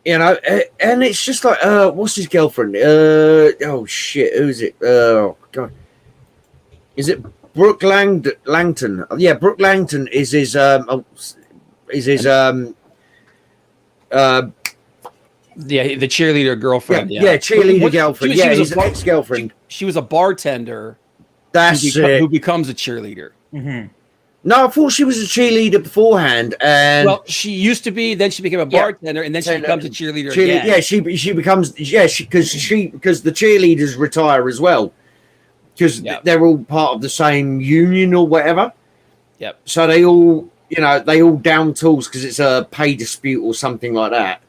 know, and it's just like, what's his girlfriend? Oh shit, who's it? Oh god, is it Brooke Langton? Yeah, Brooke Langton is his the cheerleader girlfriend. Yeah, cheerleader girlfriend. She was his a ex-girlfriend. She was a bartender. That's it. Who becomes a cheerleader. Mm-hmm. No, I thought she was a cheerleader becheorehand, and well, she used to be. Then she became a bartender, and then she becomes a cheerleader again. Yeah, she becomes because the cheerleaders retire as well because they're all part of the same union or whatever. Yep. So they all down tools because it's a pay dispute or something like that.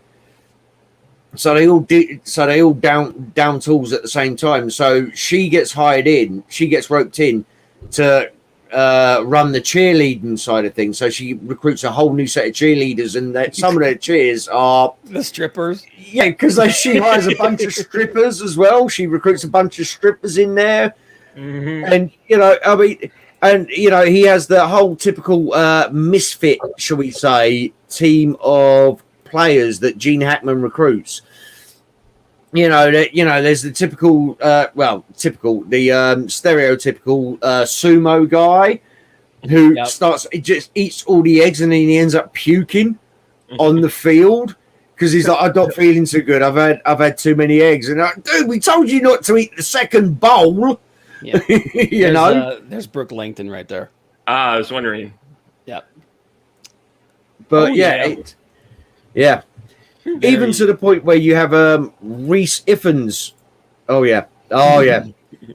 So they all down tools at the same time. So she gets hired in. She gets roped in to run the cheerleading side of things. So she recruits a whole new set of cheerleaders, and some of their cheers are the strippers. Yeah, because she hires a bunch of strippers as well. She recruits a bunch of strippers in there, and he has the whole typical misfit, shall we say, team of players that Gene Hackman recruits. There's the typical, stereotypical sumo guy who just eats all the eggs and then he ends up puking on the field because he's like, I'm not feeling so good. I've had too many eggs. And like, dude, we told you not to eat the second bowl. Yeah. There's Brooke Langton right there. I was wondering. Yeah. But yeah. Even to the point where you have Reese Iffens. Oh yeah.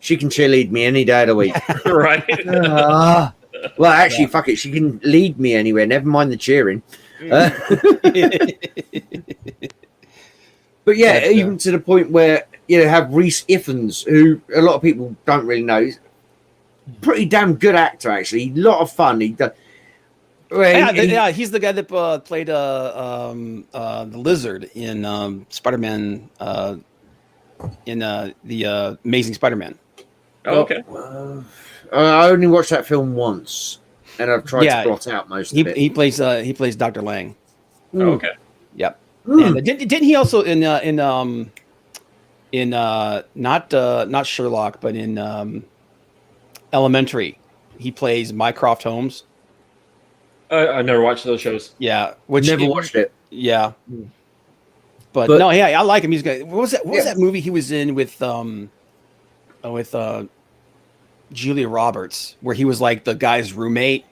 She can cheerlead me any day of the week. Right. Well, actually, fuck it. She can lead me anywhere. Never mind the cheering. But yeah, even to the point where you have Reese Iffens, who a lot of people don't really know. He's a pretty damn good actor, actually. A lot of fun. He's the guy that played the Lizard in Spider-Man, in the Amazing Spider-Man. Oh, okay. I only watched that film once, and I've tried to blot out most of it. He plays Dr. Lang. Oh, okay. Yep. And didn't he also in not Sherlock, but in Elementary, he plays Mycroft Holmes. I never watched those shows. Yeah, never watched it. Yeah, but no, yeah, I like him. He's good. What was that? What was that movie he was in with Julia Roberts, where he was like the guy's roommate?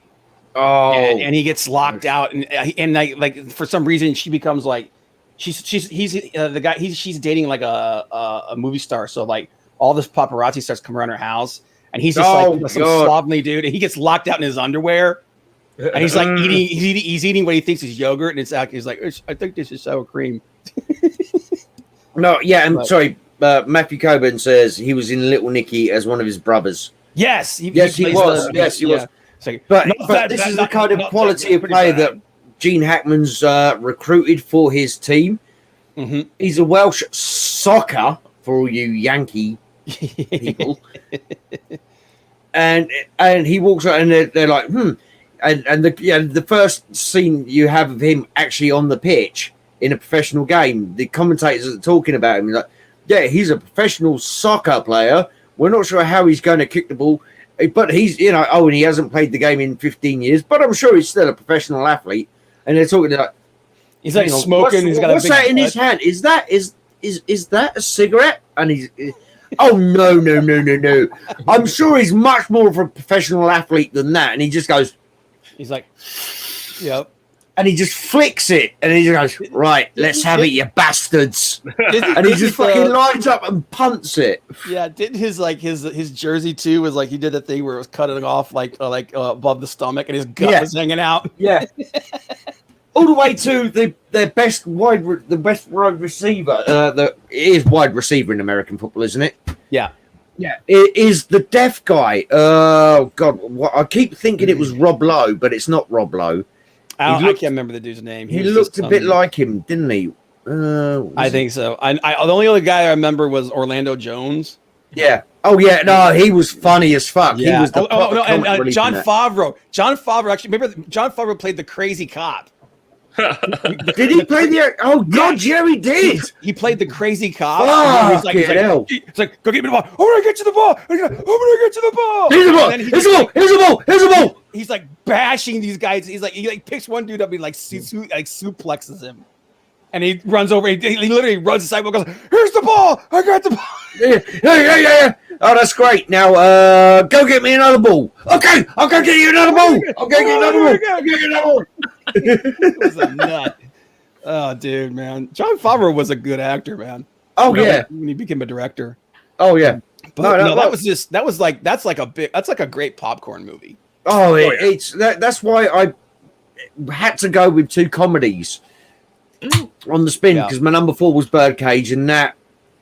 Oh, and he gets locked out, and like for some reason she becomes like he's the guy she's dating like a movie star. So like all this paparazzi starts coming around her house, and he's just like some slovenly dude, and he gets locked out in his underwear. And he's like he's eating what he thinks is yogurt, and he's like, I think this is sour cream. No, yeah, I'm sorry. Matthew Coburn says he was in Little Nicky as one of his brothers. Yes, he was. Yes, he was. But this is the kind of quality of play that Gene Hackman's recruited for his team. Mm-hmm. He's a Welsh soccer for all you Yankee people, and he walks out, and they're like, And the first scene you have of him actually on the pitch in a professional game, the commentators are talking about him. Like, yeah, he's a professional soccer player. We're not sure how he's going to kick the ball, but he's, and he hasn't played the game in 15 years, but I'm sure he's still a professional athlete. And they're talking like, he's like smoking. What's that in his hand? Is that a cigarette? And he's, oh no. I'm sure he's much more of a professional athlete than that. And he just goes. He's like, yep. And he just flicks it. And he just goes, right, let's have it, you bastards. And he just fucking lines up and punts it. Yeah, didn't his jersey too was like he did that thing where it was cutting off like above the stomach and his gut was hanging out. Yeah. All the way to the best wide receiver. It is wide receiver in American football, isn't it? Yeah. Yeah, it is the deaf guy. Oh God, I keep thinking it was Rob Lowe, but it's not Rob Lowe. I can't remember the dude's name. He looked a bit like him, didn't he? I think so. The only other guy I remember was Orlando Jones. Yeah. Oh yeah. No, he was funny as fuck. Yeah. He was the and John Favreau. John Favreau actually. Remember, John Favreau played the crazy cop. Did he play the? Oh God, Jerry did. He played the crazy cop. Oh, he's like, go get me the ball. I'm gonna get to the ball. I'm gonna get to the ball. Here's the ball. Here's the ball. He's like bashing these guys. He picks one dude up and he like suplexes him. and he runs over. He literally runs the sidewalk. Goes, "Here's the ball! I got the ball!" Yeah. Oh, that's great. Now, go get me another ball. Okay, I'll go get you another ball. I'll go get you another ball. I'll get you another ball. It was a nut. Oh, dude, man. Jon Favreau was a good actor, man. Oh, yeah. When he became a director. Oh, yeah. But no, that's like a great popcorn movie. Oh, that's why I had to go with 2 comedies on the spin, because my number 4 was Birdcage, and that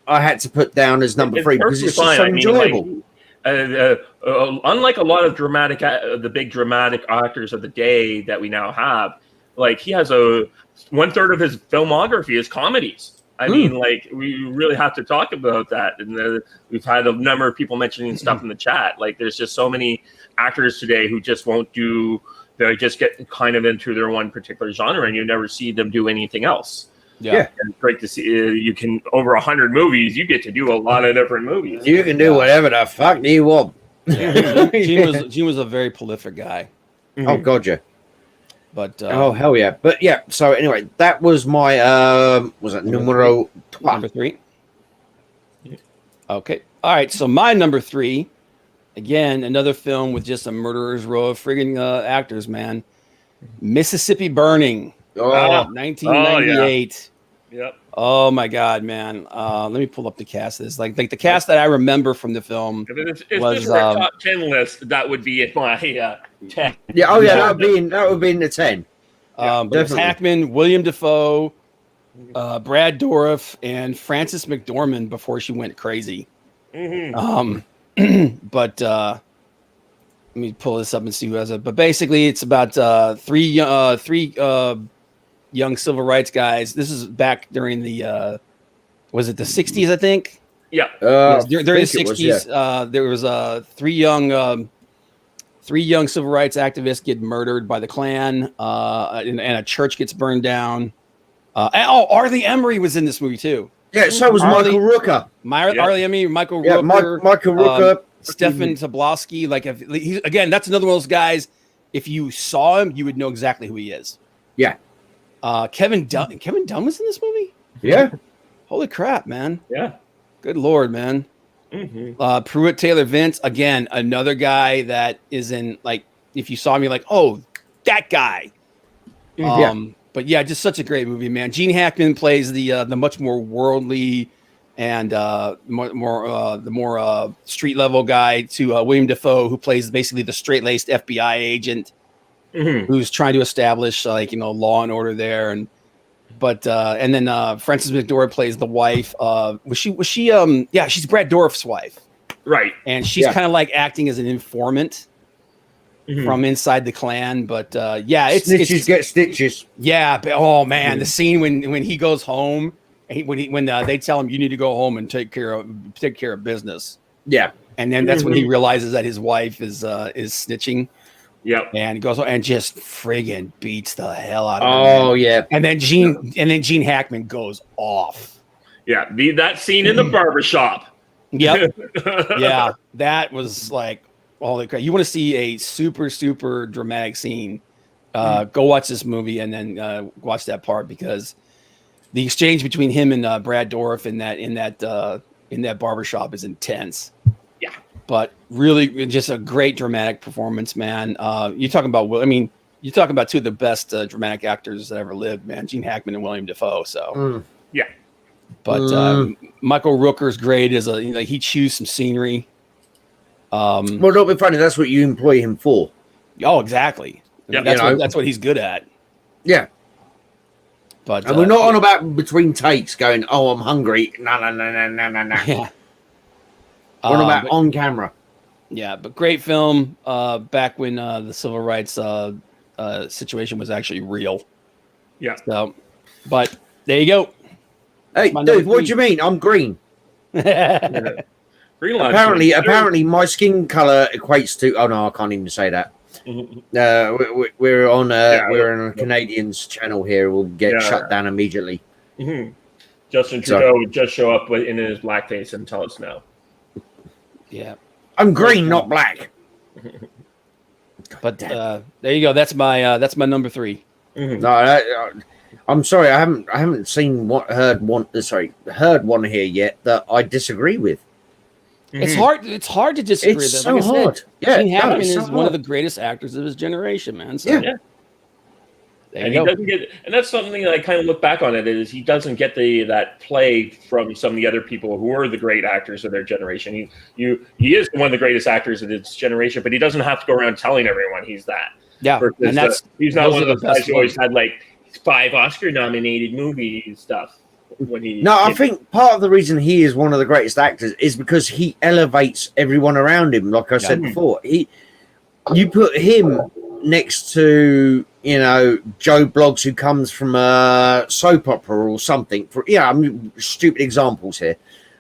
I had to put down as number 3 because it's just so enjoyable. Unlike a lot of the big dramatic actors of the day that we now have, like he has 1/3 of his filmography is comedies. I mean, like we really have to talk about that, and we've had a number of people mentioning stuff in the chat. Like, there's just so many actors today who just won't do. They just get kind of into their one particular genre, and you never see them do anything else. Yeah. And it's great to see. You can over 100 movies. You get to do a lot of different movies. You can do whatever the fuck you want. Gene was a very prolific guy. Oh god, yeah. But oh hell yeah. But yeah. So anyway, that was my was it numero number 3? Okay. All right. So my number 3, again, another film with just a murderer's row of friggin' actors, man. Mississippi Burning. 1998. Yep. Oh my god, man. Let me pull up the cast. It's like the cast that I remember from the film. If this were a top 10 list, that would be in my 10. Yeah, oh yeah, that would be in the 10. But it's Hackman, William Dafoe, Brad Dourif, and Frances McDormand before she went crazy. But let me pull this up and see who has it. But basically, it's about three young civil rights guys. This is back during the was it the 60s, I think? Yeah. During the 60s, there was three young civil rights activists get murdered by the Klan, and a church gets burned down. Arlie Emery was in this movie too. Yeah, so was Michael Rooker. Arlie Emery, Michael Rooker, Michael Rooker, Stefan Tobolowsky. Like, again, that's another one of those guys. If you saw him, you would know exactly who he is. Yeah. Kevin Dunn. Kevin Dunn was in this movie? Yeah. Holy crap, man. Yeah. Good Lord, man. Pruitt Taylor Vince, again, another guy that is in, like, if you saw me, like, oh, that guy. But yeah, just such a great movie, man. Gene Hackman plays the much more worldly and the more street level guy to William Dafoe, who plays basically the straight laced FBI agent who's trying to establish law and order there. And then Frances McDormand plays the wife. Was she she's Brad Dourif's wife, right? And she's kind of like acting as an informant from inside the Klan. But snitches get stitches. Yeah, but oh man, the scene when he goes home, when they tell him you need to go home and take care of business. Yeah, and then that's when he realizes that his wife is snitching. Yep. And he goes and just friggin' beats the hell out of him. Oh yeah. And then Gene Hackman goes off. Yeah, that scene in the barbershop. Yep. Yeah, that was like, holy crap. You want to see a super, super dramatic scene, go watch this movie and then watch that part, because the exchange between him and Brad Dourif in that barbershop is intense. Yeah. But really just a great dramatic performance, man. You're talking about two of the best dramatic actors that ever lived, man. Gene Hackman and William Dafoe. So yeah. But Michael Rooker's great as he chews some scenery. Well, don't be funny. That's what you employ him for. Oh, exactly. Yeah, that's what he's good at. Yeah. But and we're not on about between takes going, oh, I'm hungry. No. Yeah. What about on camera? Yeah, but great film. Back when the civil rights situation was actually real. Yeah. So, but there you go. Hey, dude, what do you mean? I'm green. Apparently, my skin color equates to. Oh no, I can't even say that. We're on a Canadians channel here. We'll get shut down immediately. Justin Trudeau would just show up in his blackface and tell us no. Yeah, I'm green, not black. But there you go. That's my number 3. No, I'm sorry, I haven't seen heard one here yet that I disagree with. It's hard. It's hard to disagree with It's it. so Like I said, hard. Yeah, Gene Hackman it's so is one of the hard. greatest actors of his generation, man. So Yeah. there And you he go. doesn't get, and that's something that I kind of look back on it is he doesn't get that play from some of the other people who were the great actors of their generation. He is one of the greatest actors of his generation, but he doesn't have to go around telling everyone he's that. Yeah, Versus, and that's he's not those one are of the those guys best who always ones. had like 5 Oscar-nominated movie stuff when he. No, I think part of the reason he is one of the greatest actors is because he elevates everyone around him. Like I said before, you put him next to Joe Bloggs, who comes from a soap opera or something. I mean, stupid examples here,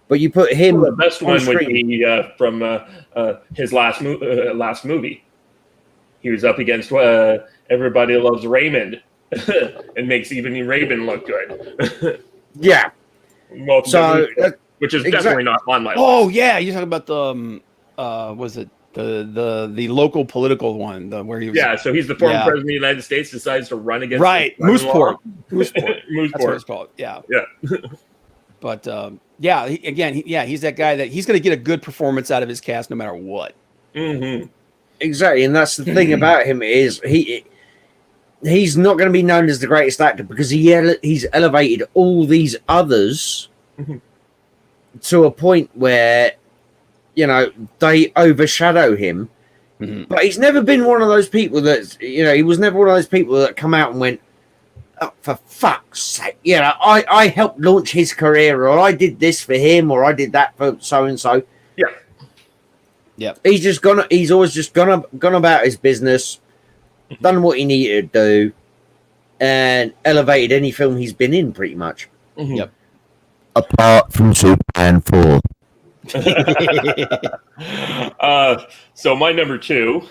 but you put him. The best one would screen. be from his last movie. He was up against Everybody Loves Raymond, and makes even Raymond look good. Yeah. Well, So, which is exactly. definitely not on my list. Oh yeah, you're talking about the was it the local political one, where he was So he's the former Yeah. president of the United States, decides to run against right his Mooseport. Mooseport. That's what it's called. Yeah. Yeah. But he's that guy that he's going to get a good performance out of his cast no matter what. Mm-hmm. Exactly, and that's the thing about him is he's not going to be known as the greatest actor because he's elevated all these others to a point where they overshadow him. But he's never been one of those people that he was never one of those people that come out and went, oh, for fuck's sake, I helped launch his career, or I did this for him, or I did that for so and so. Yeah. He's always just gone about his business, done what he needed to do, and elevated any film he's been in pretty much. Yep. Apart from Superman 4. So my number 2,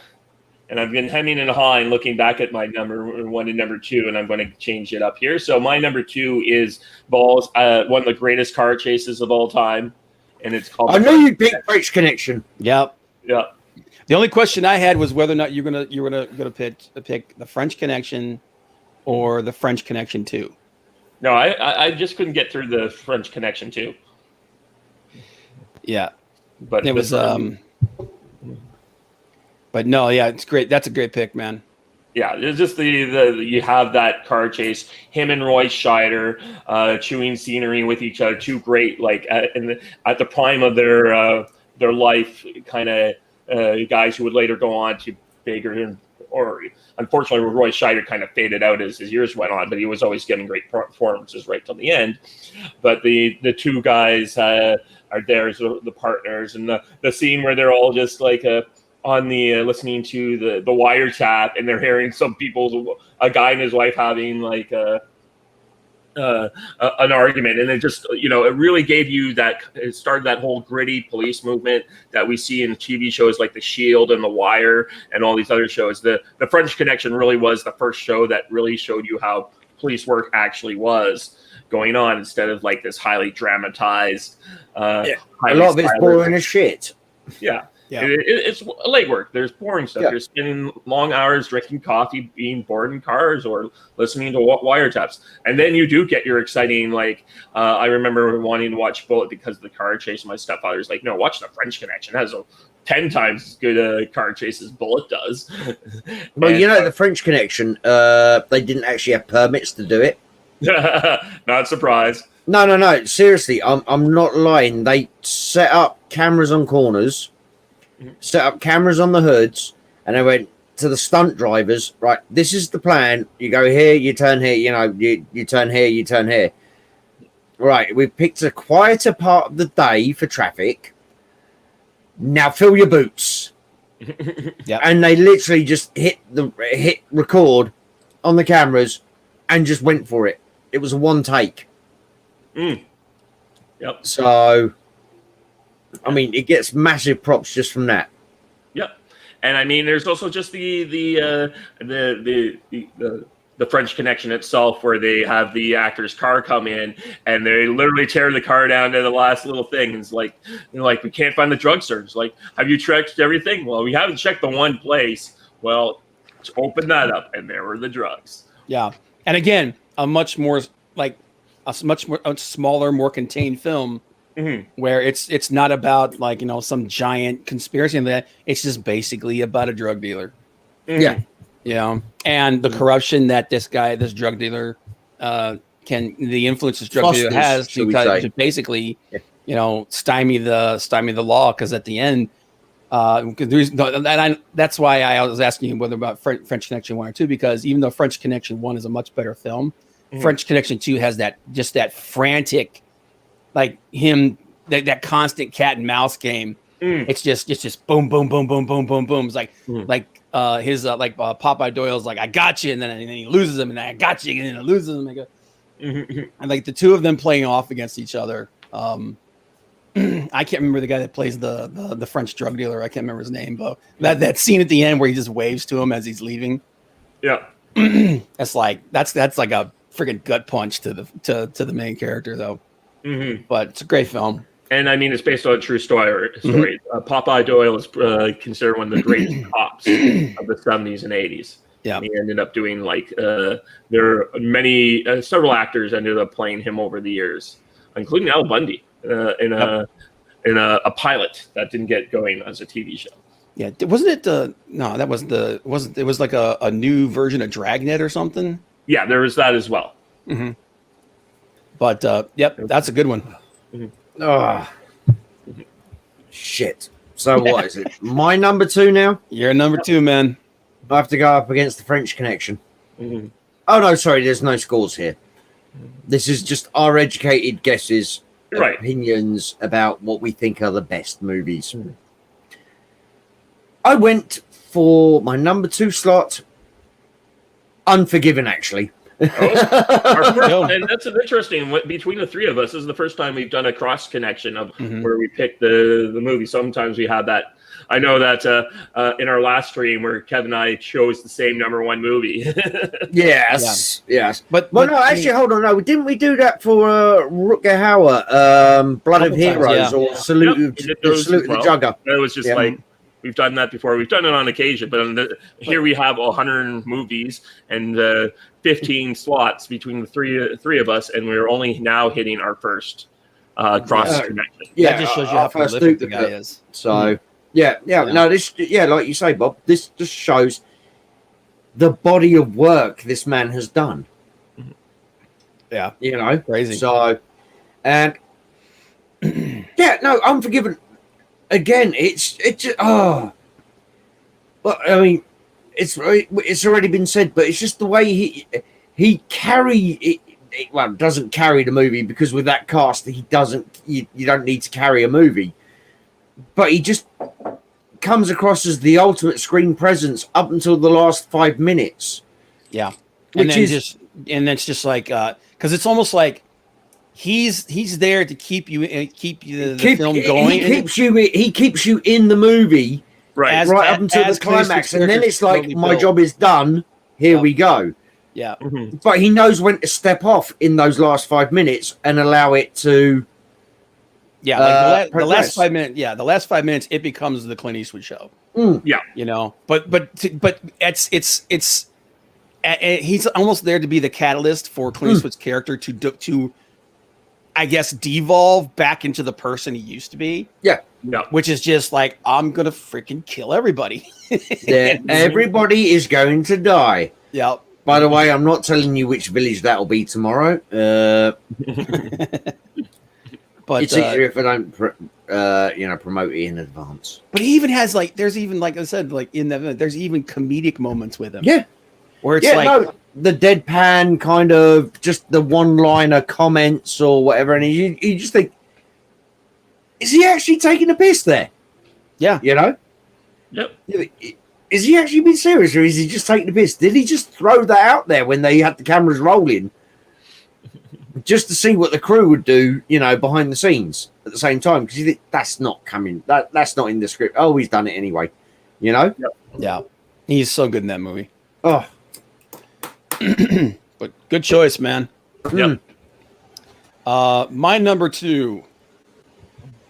and I've been hemming and hawing looking back at my number 1 and number 2, and I'm going to change it up here. So my number 2 is one of the greatest car chases of all time, and it's called. I knew you'd pick French Connection. Yep. Yeah. The only question I had was whether or not you're gonna pick the French Connection or the French Connection 2. No, I just couldn't get through the French Connection 2. Yeah. But It was but no, yeah, it's great. That's a great pick, man. Yeah, it's just the you have that car chase, him and Roy Scheider chewing scenery with each other, two great at the prime of their life kind of guys who would later go on to bigger or unfortunately Roy Scheider kind of faded out as his years went on, but he was always giving great performances right till the end. But the two guys are there as the partners, and the scene where they're all just on the listening to the wiretap, and they're hearing a guy and his wife having an argument, and it just it really gave you it started that whole gritty police movement that we see in TV shows like The Shield and The Wire and all these other shows. The French Connection really was the first show that really showed you how police work actually was going on, instead of this highly dramatized a lot of it's boring as shit. Yeah. Yeah. It's legwork. There's boring stuff. Yeah. You're spending long hours drinking coffee, being bored in cars, or listening to wiretaps. And then you do get your exciting, I remember wanting to watch Bullet because of the car chase. My stepfather's like, no, watch the French Connection. It has 10 times as good a car chase as Bullet does. Well, the French Connection, they didn't actually have permits to do it. Not surprised. No. Seriously, I'm not lying. They set up cameras on corners, set up cameras on the hoods, and they went to the stunt drivers, right, this is the plan. You go here, you turn here, you turn here, you turn here. Right, we've picked a quieter part of the day for traffic. Now fill your boots. Yeah. And they literally just hit record on the cameras and just went for it. It was a one take. Yep. So, I mean, it gets massive props just from that. Yep. And I mean, there's also just the French Connection itself, where they have the actor's car come in and they literally tear the car down to the last little thing. It's we can't find the drugstore. It's have you checked everything? Well, we haven't checked the one place. Well, open that up, and there were the drugs. Yeah. And again, a much more like a smaller, more contained film where it's not about like, some giant conspiracy and that. It's just basically about a drug dealer. Yeah. And the corruption that this drug dealer the influence this drug dealer has to basically, stymie the law. Because at the end, that's why I was asking you whether about French Connection 1 or 2, because even though French Connection 1 is a much better film, French Connection 2 has that frantic, like that constant cat and mouse game. It's just boom, boom, boom, boom, boom, boom, boom. It's like Popeye Doyle's like, I got you, and then he loses him, and then I got you, and then he loses him. And like the two of them playing off against each other. I can't remember the guy that plays the French drug dealer. I can't remember his name, but that scene at the end where he just waves to him as he's leaving. Yeah, that's like a freaking gut punch to the main character, though. But it's a great film. And I mean, it's based on a true story. Popeye Doyle is considered one of the greatest cops of the 70s and 80s. Yeah, and he ended up doing there are many several actors ended up playing him over the years, including Al Bundy in a pilot that didn't get going as a TV show. Yeah, wasn't it? No, that wasn't it was like a new version of Dragnet or something. Yeah, there was that as well. But yep, that's a good one. Shit. So what is it? My number 2 now? You're number 2, man. I have to go up against the French Connection. Oh, no, sorry. There's no scores here. This is just our educated guesses, opinions about what we think are the best movies. I went for my number 2 slot, Unforgiven, actually. And that's an interesting. Between the three of us, this is the first time we've done a cross connection of where we pick the movie. Sometimes we have that. I know that in our last stream where Kevin and I chose the same number 1 movie. Yes. But no, actually, hold on. No, didn't we do that for Rutger Hauer, Blood of Heroes, or Salute the Jugger? It was just like. We've done that before. We've done it on occasion, but here we have 100 movies and 15 slots between the three of us, and we're only now hitting our first cross connection. Yeah, that just shows you how prolific the guy is. So, no, this, like you say, Bob, this just shows the body of work this man has done. Yeah, crazy. So, and Unforgiven. Again, it's just, but I mean, it's already been said, but it's just the way he doesn't carry the movie, because with that cast, he doesn't. You don't need to carry a movie, but he just comes across as the ultimate screen presence up until the last 5 minutes. Yeah, and then it's just like because it's almost like. He's there to keep the film going. He keeps you in the movie right up until the climax, and then it's like my job is done. Here we go. Yeah, but he knows when to step off in those last 5 minutes and allow it to. Yeah, the last 5 minutes. Yeah, the last 5 minutes it becomes the Clint Eastwood show. Yeah, but it's he's almost there to be the catalyst for Clint Eastwood's character to. I guess devolve back into the person he used to be. Yeah. Which is just like, I'm gonna freaking kill everybody. Everybody is going to die. Yeah. By the way, I'm not telling you which village that'll be tomorrow. But it's easier if I don't, promote it in advance. But he even has there's even like I said, like in that, there's even comedic moments with him. Yeah. Where it's the deadpan kind of just the one-liner comments or whatever, and you just think, is he actually taking a piss there? Yeah. Yep. Is he actually being serious, or is he just taking a piss? Did he just throw that out there when they had the cameras rolling just to see what the crew would do, behind the scenes at the same time? Because you think that's not coming, that's not in the script. Oh, he's done it anyway, Yep. Yeah. He's so good in that movie. Oh. But good choice, man. Yep. My number 2,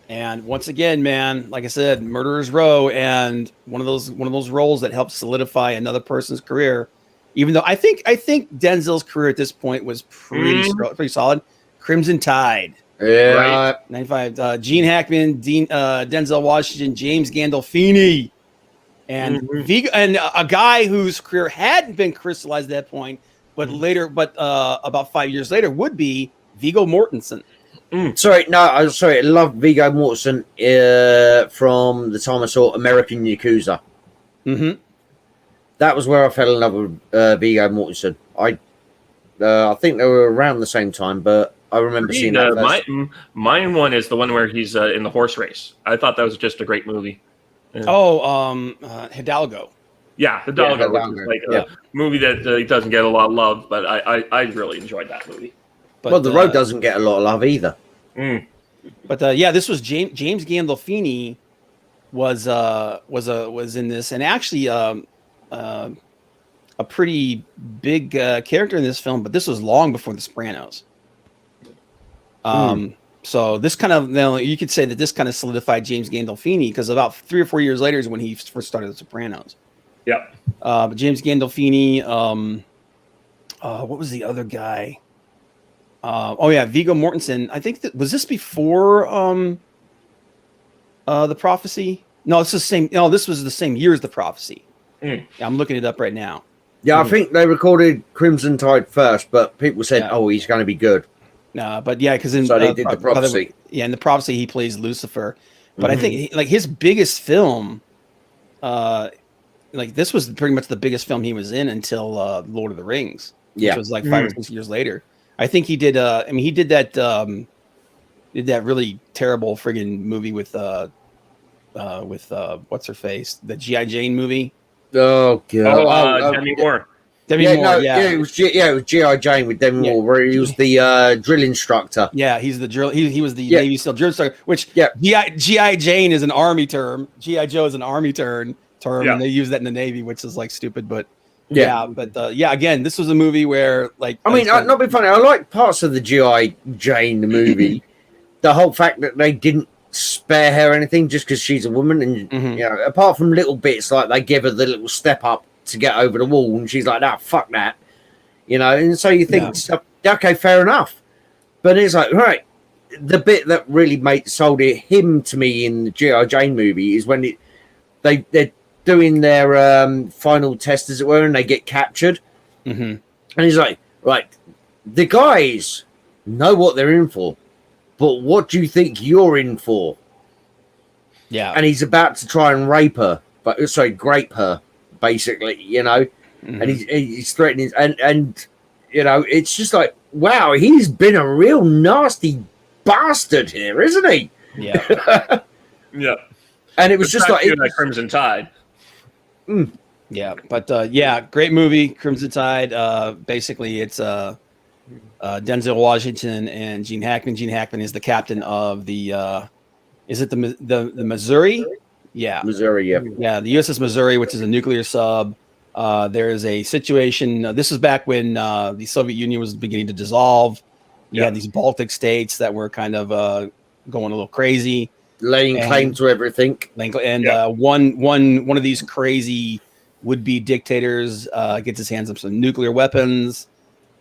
and once again, man, like I said, Murderer's Row, and one of those roles that helps solidify another person's career Even though I think Denzel's career at this point was pretty solid. Crimson Tide. Yeah. Right. 95. Gene Hackman, Denzel Washington, James Gandolfini, and Vigo, and a guy whose career hadn't been crystallized at that point, but later, about 5 years later, would be Viggo Mortensen. Sorry, no, I'm sorry. I love Viggo Mortensen from the time I saw American Yakuza. Mm-hmm. That was where I fell in love with Viggo Mortensen. I think they were around the same time, but I remember seeing that first. Mine one is the one where he's in the horse race. I thought that was just a great movie. Yeah. Hidalgo. Yeah, Hidalgo, Hidalgo. which is like a movie that doesn't get a lot of love, but I really enjoyed that movie. But, well, The Road doesn't get a lot of love either. But this was James Gandolfini was in this, and actually a pretty big character in this film. But this was long before The Sopranos. So this kind of, you could say that this kind of solidified James Gandolfini, because about 3 or 4 years later is when he first started The Sopranos. Yep. But James Gandolfini, what was the other guy? Viggo Mortensen. I think was this before The Prophecy? No, it's the same. No, this was the same year as The Prophecy. Yeah, I'm looking it up right now. Yeah, I think they recorded Crimson Tide first, but people said, "Oh, he's going to be good." But yeah, because so they did The Prophecy. In The Prophecy, he plays Lucifer. But I think like his biggest film, this was pretty much the biggest film he was in until Lord of the Rings, which was like 5 or 6 years later. I think he did. He did that really terrible friggin' movie with what's her face, the G.I. Jane movie. Oh god, Demi Moore. It was G.I. Jane with Demi Moore, where he was the drill instructor. Yeah, he's the drill. He was the Navy SEAL drill instructor. Which G.I. Jane is an army term. G.I. Joe is an army term, and they use that in the Navy, which is like stupid, but. Again, this was a movie where, like, I mean, not being funny, I like parts of the G.I. Jane movie. The whole fact that they didn't spare her anything just because she's a woman, and you know, apart from little bits like they give her the little step up to get over the wall, and she's like, "No, fuck that," you know. And so you think, okay, fair enough, but it's like, right, the bit that really sold him to me in the G.I. Jane movie is when they're doing their final test, as it were, and they get captured. And he's like, right, the guys know what they're in for, but what do you think you're in for? Yeah. And he's about to try and grape her, basically, you know. And he's threatening, and you know, it's just like, wow, he's been a real nasty bastard here, isn't he? Yeah. Yeah. And it was just like Crimson Tide. Yeah, but great movie, Crimson Tide. Basically, it's Denzel Washington and Gene Hackman. Gene Hackman is the captain of the is it the Missouri? Yeah, Missouri. Yeah, the USS Missouri, which is a nuclear sub. There is a situation. This is back when the Soviet Union was beginning to dissolve. You had these Baltic states that were kind of going a little crazy. Laying claim to everything, and one of these crazy would-be dictators gets his hands on some nuclear weapons,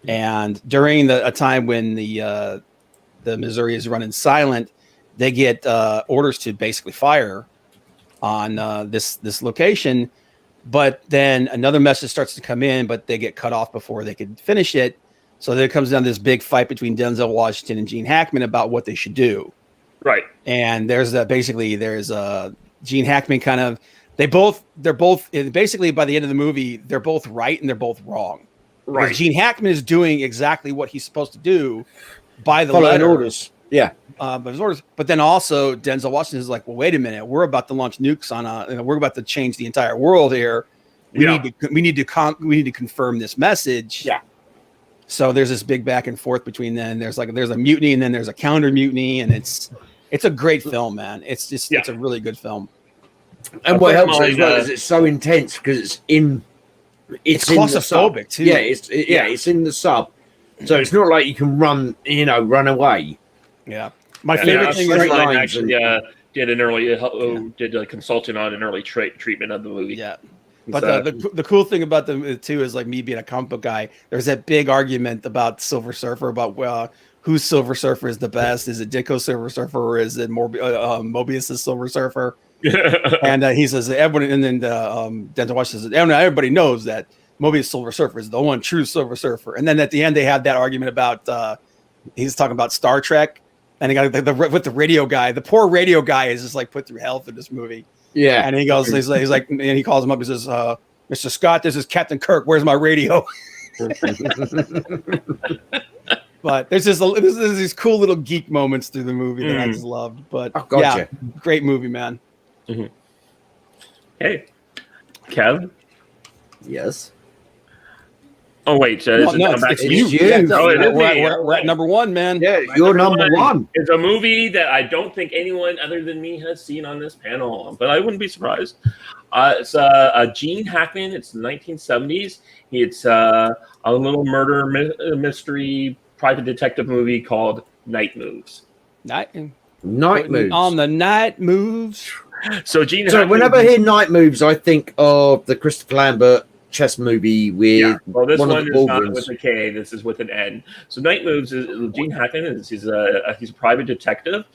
and during a time when the Missouri is running silent, they get orders to basically fire on this location, but then another message starts to come in, but they get cut off before they could finish it. So there comes down this big fight between Denzel Washington and Gene Hackman about what they should do. Right. And there's Gene Hackman kind of, they're both basically by the end of the movie, they're both right and they're both wrong. Right. Because Gene Hackman is doing exactly what he's supposed to do by the letter. Orders. Yeah. By his orders. But then also Denzel Washington is like, well, wait a minute, we're about to launch nukes on we're about to change the entire world here. We need to confirm this message. Yeah. So there's this big back and forth between them. There's a mutiny, and then there's a counter mutiny, and it's a great film, man. It's a really good film. And what helps as well is it's so intense because it's claustrophobic too. Yeah, it's in the sub, so it's not like you can run away. Yeah, my favorite thing is actually did a consulting on an early treatment of the movie. Yeah. But the cool thing about them too is like me being a comic book guy. There's that big argument about Silver Surfer about whose Silver Surfer is the best. Is it Ditko's Silver Surfer or is it Mobius's Silver Surfer? And he says everyone, and then Denzel Washington says everybody knows that Mobius Silver Surfer is the one true Silver Surfer. And then at the end they have that argument about he's talking about Star Trek, and he got with the radio guy. The poor radio guy is just like put through hell through this movie. Yeah, and he goes, he's like, and he calls him up. He says, "Mr. Scott, this is Captain Kirk. Where's my radio?" But there's these cool little geek moments through the movie that I just loved. But yeah, great movie, man. Mm-hmm. Hey, Kev. Yes. Oh wait, it's you. We're at number one, man. Yeah, you're number one. It's a movie that I don't think anyone other than me has seen on this panel, but I wouldn't be surprised. It's Gene Hackman. It's 1970s. It's a little murder mystery private detective movie called Night Moves. Night Moves. On the Night Moves. So Gene. So Hackman, whenever I hear Night Moves, I think of the Christopher Lambert chess movie with this one one of the is Wolverines. not with a K. This is with an N. So Night Moves is Gene Hackman. He's a private detective.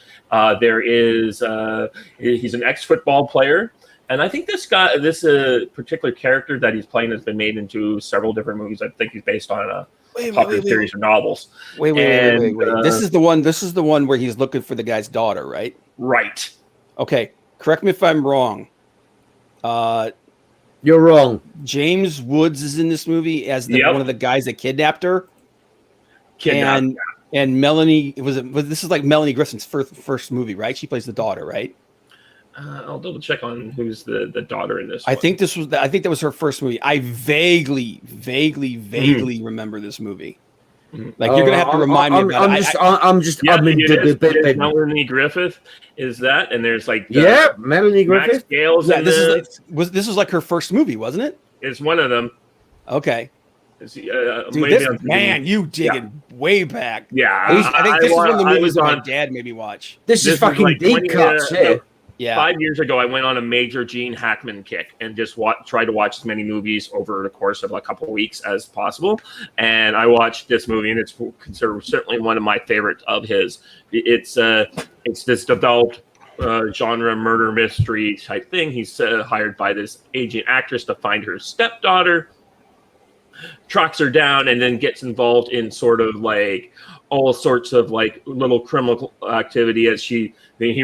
He's an ex-football player, and I think this particular character that he's playing has been made into several different movies. I think he's based on a popular series of novels. Wait. This is the one. This is the one where he's looking for the guy's daughter, right? Right. Okay. Correct me if I'm wrong. You're wrong. James Woods is in this movie as one of the guys that kidnapped her. And Melanie this is like Melanie Griffin's first movie, right? She plays the daughter, right? I'll double check on who's the daughter in this. I think that was her first movie. I vaguely remember this movie. Like you're gonna have to remind me about it. Melanie Griffith is that, and there's like Melanie Griffith. This was like her first movie, wasn't it? It's one of them. Okay. Dude, you digging way back. Yeah, I think this is one of the movies my dad made me watch. This is fucking like deep cuts here. Yeah. 5 years ago, I went on a major Gene Hackman kick and just tried to watch as many movies over the course of a couple of weeks as possible. And I watched this movie, and it's considered certainly one of my favorites of his. It's this developed genre murder mystery type thing. He's hired by this aging actress to find her stepdaughter, tracks her down, and then gets involved in sort of like all sorts of like little criminal activity as he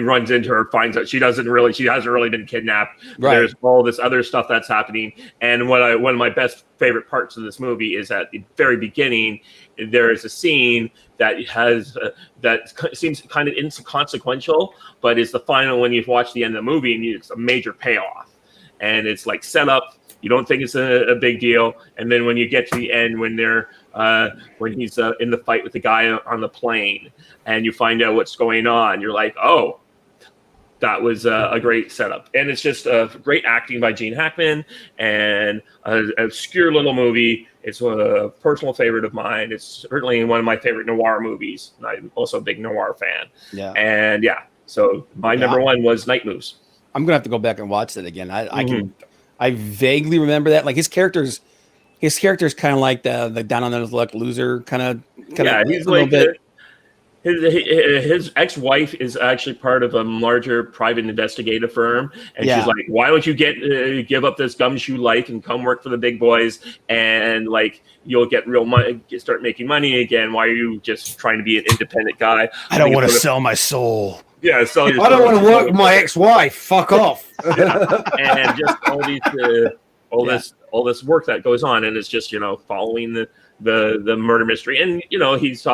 runs into her, finds out she hasn't really been kidnapped. Right. There's all this other stuff that's happening. And one of my best favorite parts of this movie is at the very beginning, there is a scene that that seems kind of inconsequential, but is the final when you watch the end of the movie, and it's a major payoff. And it's like set up. You don't think it's a big deal, and then when you get to the end, when he's in the fight with the guy on the plane, and you find out what's going on, you're like, oh, that was a great setup. And it's just great acting by Gene Hackman, and an obscure little movie. It's a personal favorite of mine. It's certainly one of my favorite noir movies. I'm also a big noir fan. Yeah, and so my number one was Night Moves. I'm gonna have to go back and watch that again. I vaguely remember that. Like his character's kind of like the down on his luck loser kind of. Yeah, he's a little bit. His ex-wife is actually part of a larger private investigative firm, and she's like, "Why don't you give up this gumshoe life and come work for the big boys, and like you'll get real money, start making money again? Why are you just trying to be an independent guy? I don't want to sell my soul." Yeah, sell your soul. I don't want to work with my ex-wife. Fuck off. And just all this work that goes on, and it's just following the murder mystery, and he's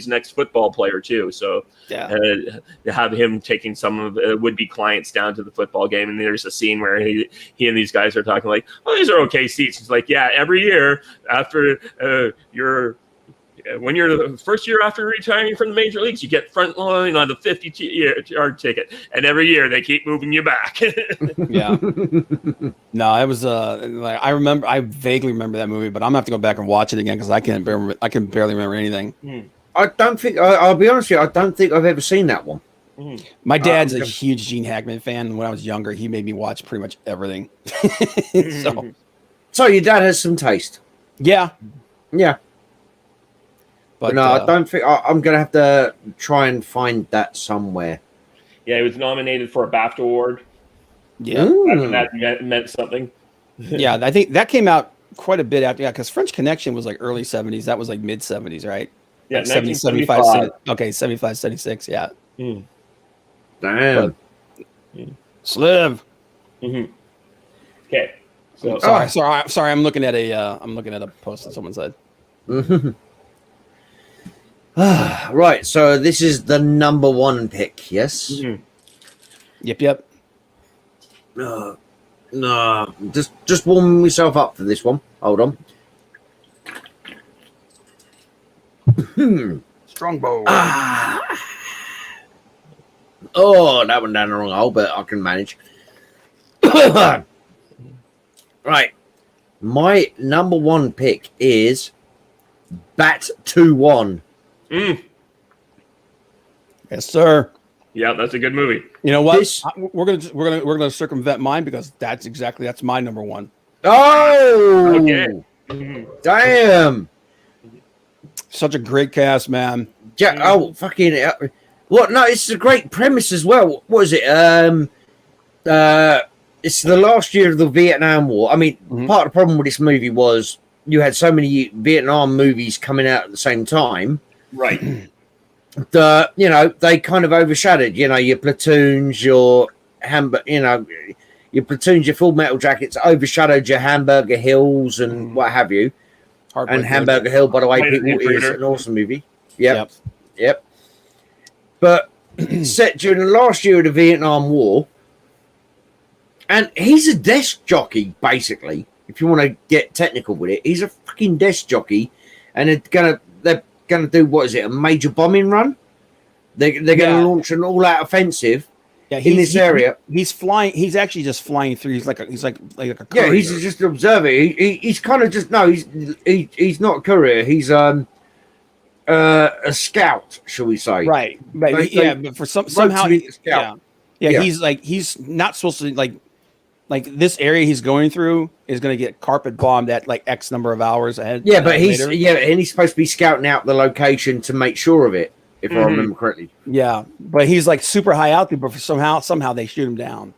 an ex-football player too, so to have him taking some of the would-be clients down to the football game, and there's a scene where he and these guys are talking like, oh, these are okay seats. He's like, yeah, every year after when you're the first year after retiring from the major leagues, you get front line on the 50-yard ticket, and every year they keep moving you back. Yeah. No, it was I vaguely remember that movie, but I'm gonna have to go back and watch it again because I can barely remember anything. I don't think I'll be honest with you. I don't think I've ever seen that one. My dad's a huge Gene Hackman fan. When I was younger, he made me watch pretty much everything. So So your dad has some taste. Yeah, Yeah. But no, I don't think I'm going to have to try and find that somewhere. Yeah, he was nominated for a BAFTA award. Yeah. That meant something. Yeah, I think that came out quite a bit after. Yeah, because French Connection was like early 70s. That was like mid 70s, right? Yeah, like 70, 75. Okay, 75, 76. Yeah. Mm. Damn. Sliv. Mm-hmm. Okay. So Sorry. I'm looking at a post that someone said. Right. So this is the number 1 pick. Yes. Mm-hmm. Yep. No. Just warming myself up for this one. Hold on. Strongbow. Oh, that went down the wrong hole, but I can manage. Right. My number 1 pick is Bat 2-1. Yes, sir. Yeah, that's a good movie. You know what? We're gonna circumvent mine because that's my number 1. Oh, okay. Damn. Such a great cast, man. Yeah. Oh, fucking. What? No, it's a great premise as well. What is it? It's the last year of the Vietnam War. I mean, part of the problem with this movie was you had so many Vietnam movies coming out at the same time. Right. They kind of overshadowed, your Platoons, your Platoons, your Full Metal Jackets overshadowed your Hamburger Hills and what have you. And Hamburger Hill, by the way, people, is an awesome movie. Yep. But set during the last year of the Vietnam War, and he's a desk jockey, basically. If you want to get technical with it, he's a fucking desk jockey, and they're gonna do, what is it, a major bombing run? They're gonna launch an all-out offensive in this area. He's flying. He's actually just flying through. He's like a courier. Yeah, he's just an observer. He's kind of just he's not a courier. He's a scout, shall we say? Right. But for somehow he's not supposed to like this area he's going through is going to get carpet bombed at like X number of hours ahead. Yeah, but he's supposed to be scouting out the location to make sure of it, if I remember correctly. Yeah, but he's like super high out there, but somehow they shoot him down.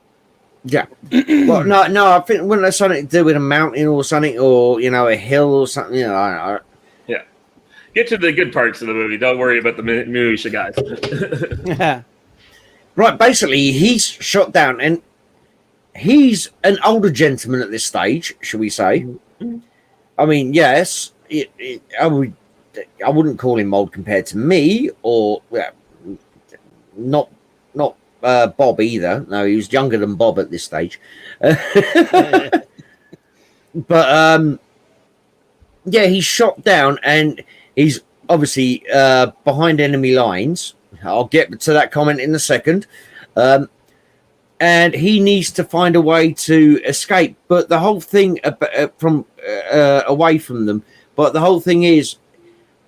Yeah. Well, no, I think when there's something to do with a mountain or something, or a hill or something, Yeah. Get to the good parts of the movie. Don't worry about the minutia, guys. Yeah. Right. Basically, he's shot down, and he's an older gentleman at this stage, shall we say? I mean, yes, I wouldn't call him old compared to me, or not Bob either. No, he was younger than Bob at this stage. But he's shot down, and he's obviously behind enemy lines. I'll get to that comment in a second. And he needs to find a way to escape. But the whole thing from away from them. But the whole thing is,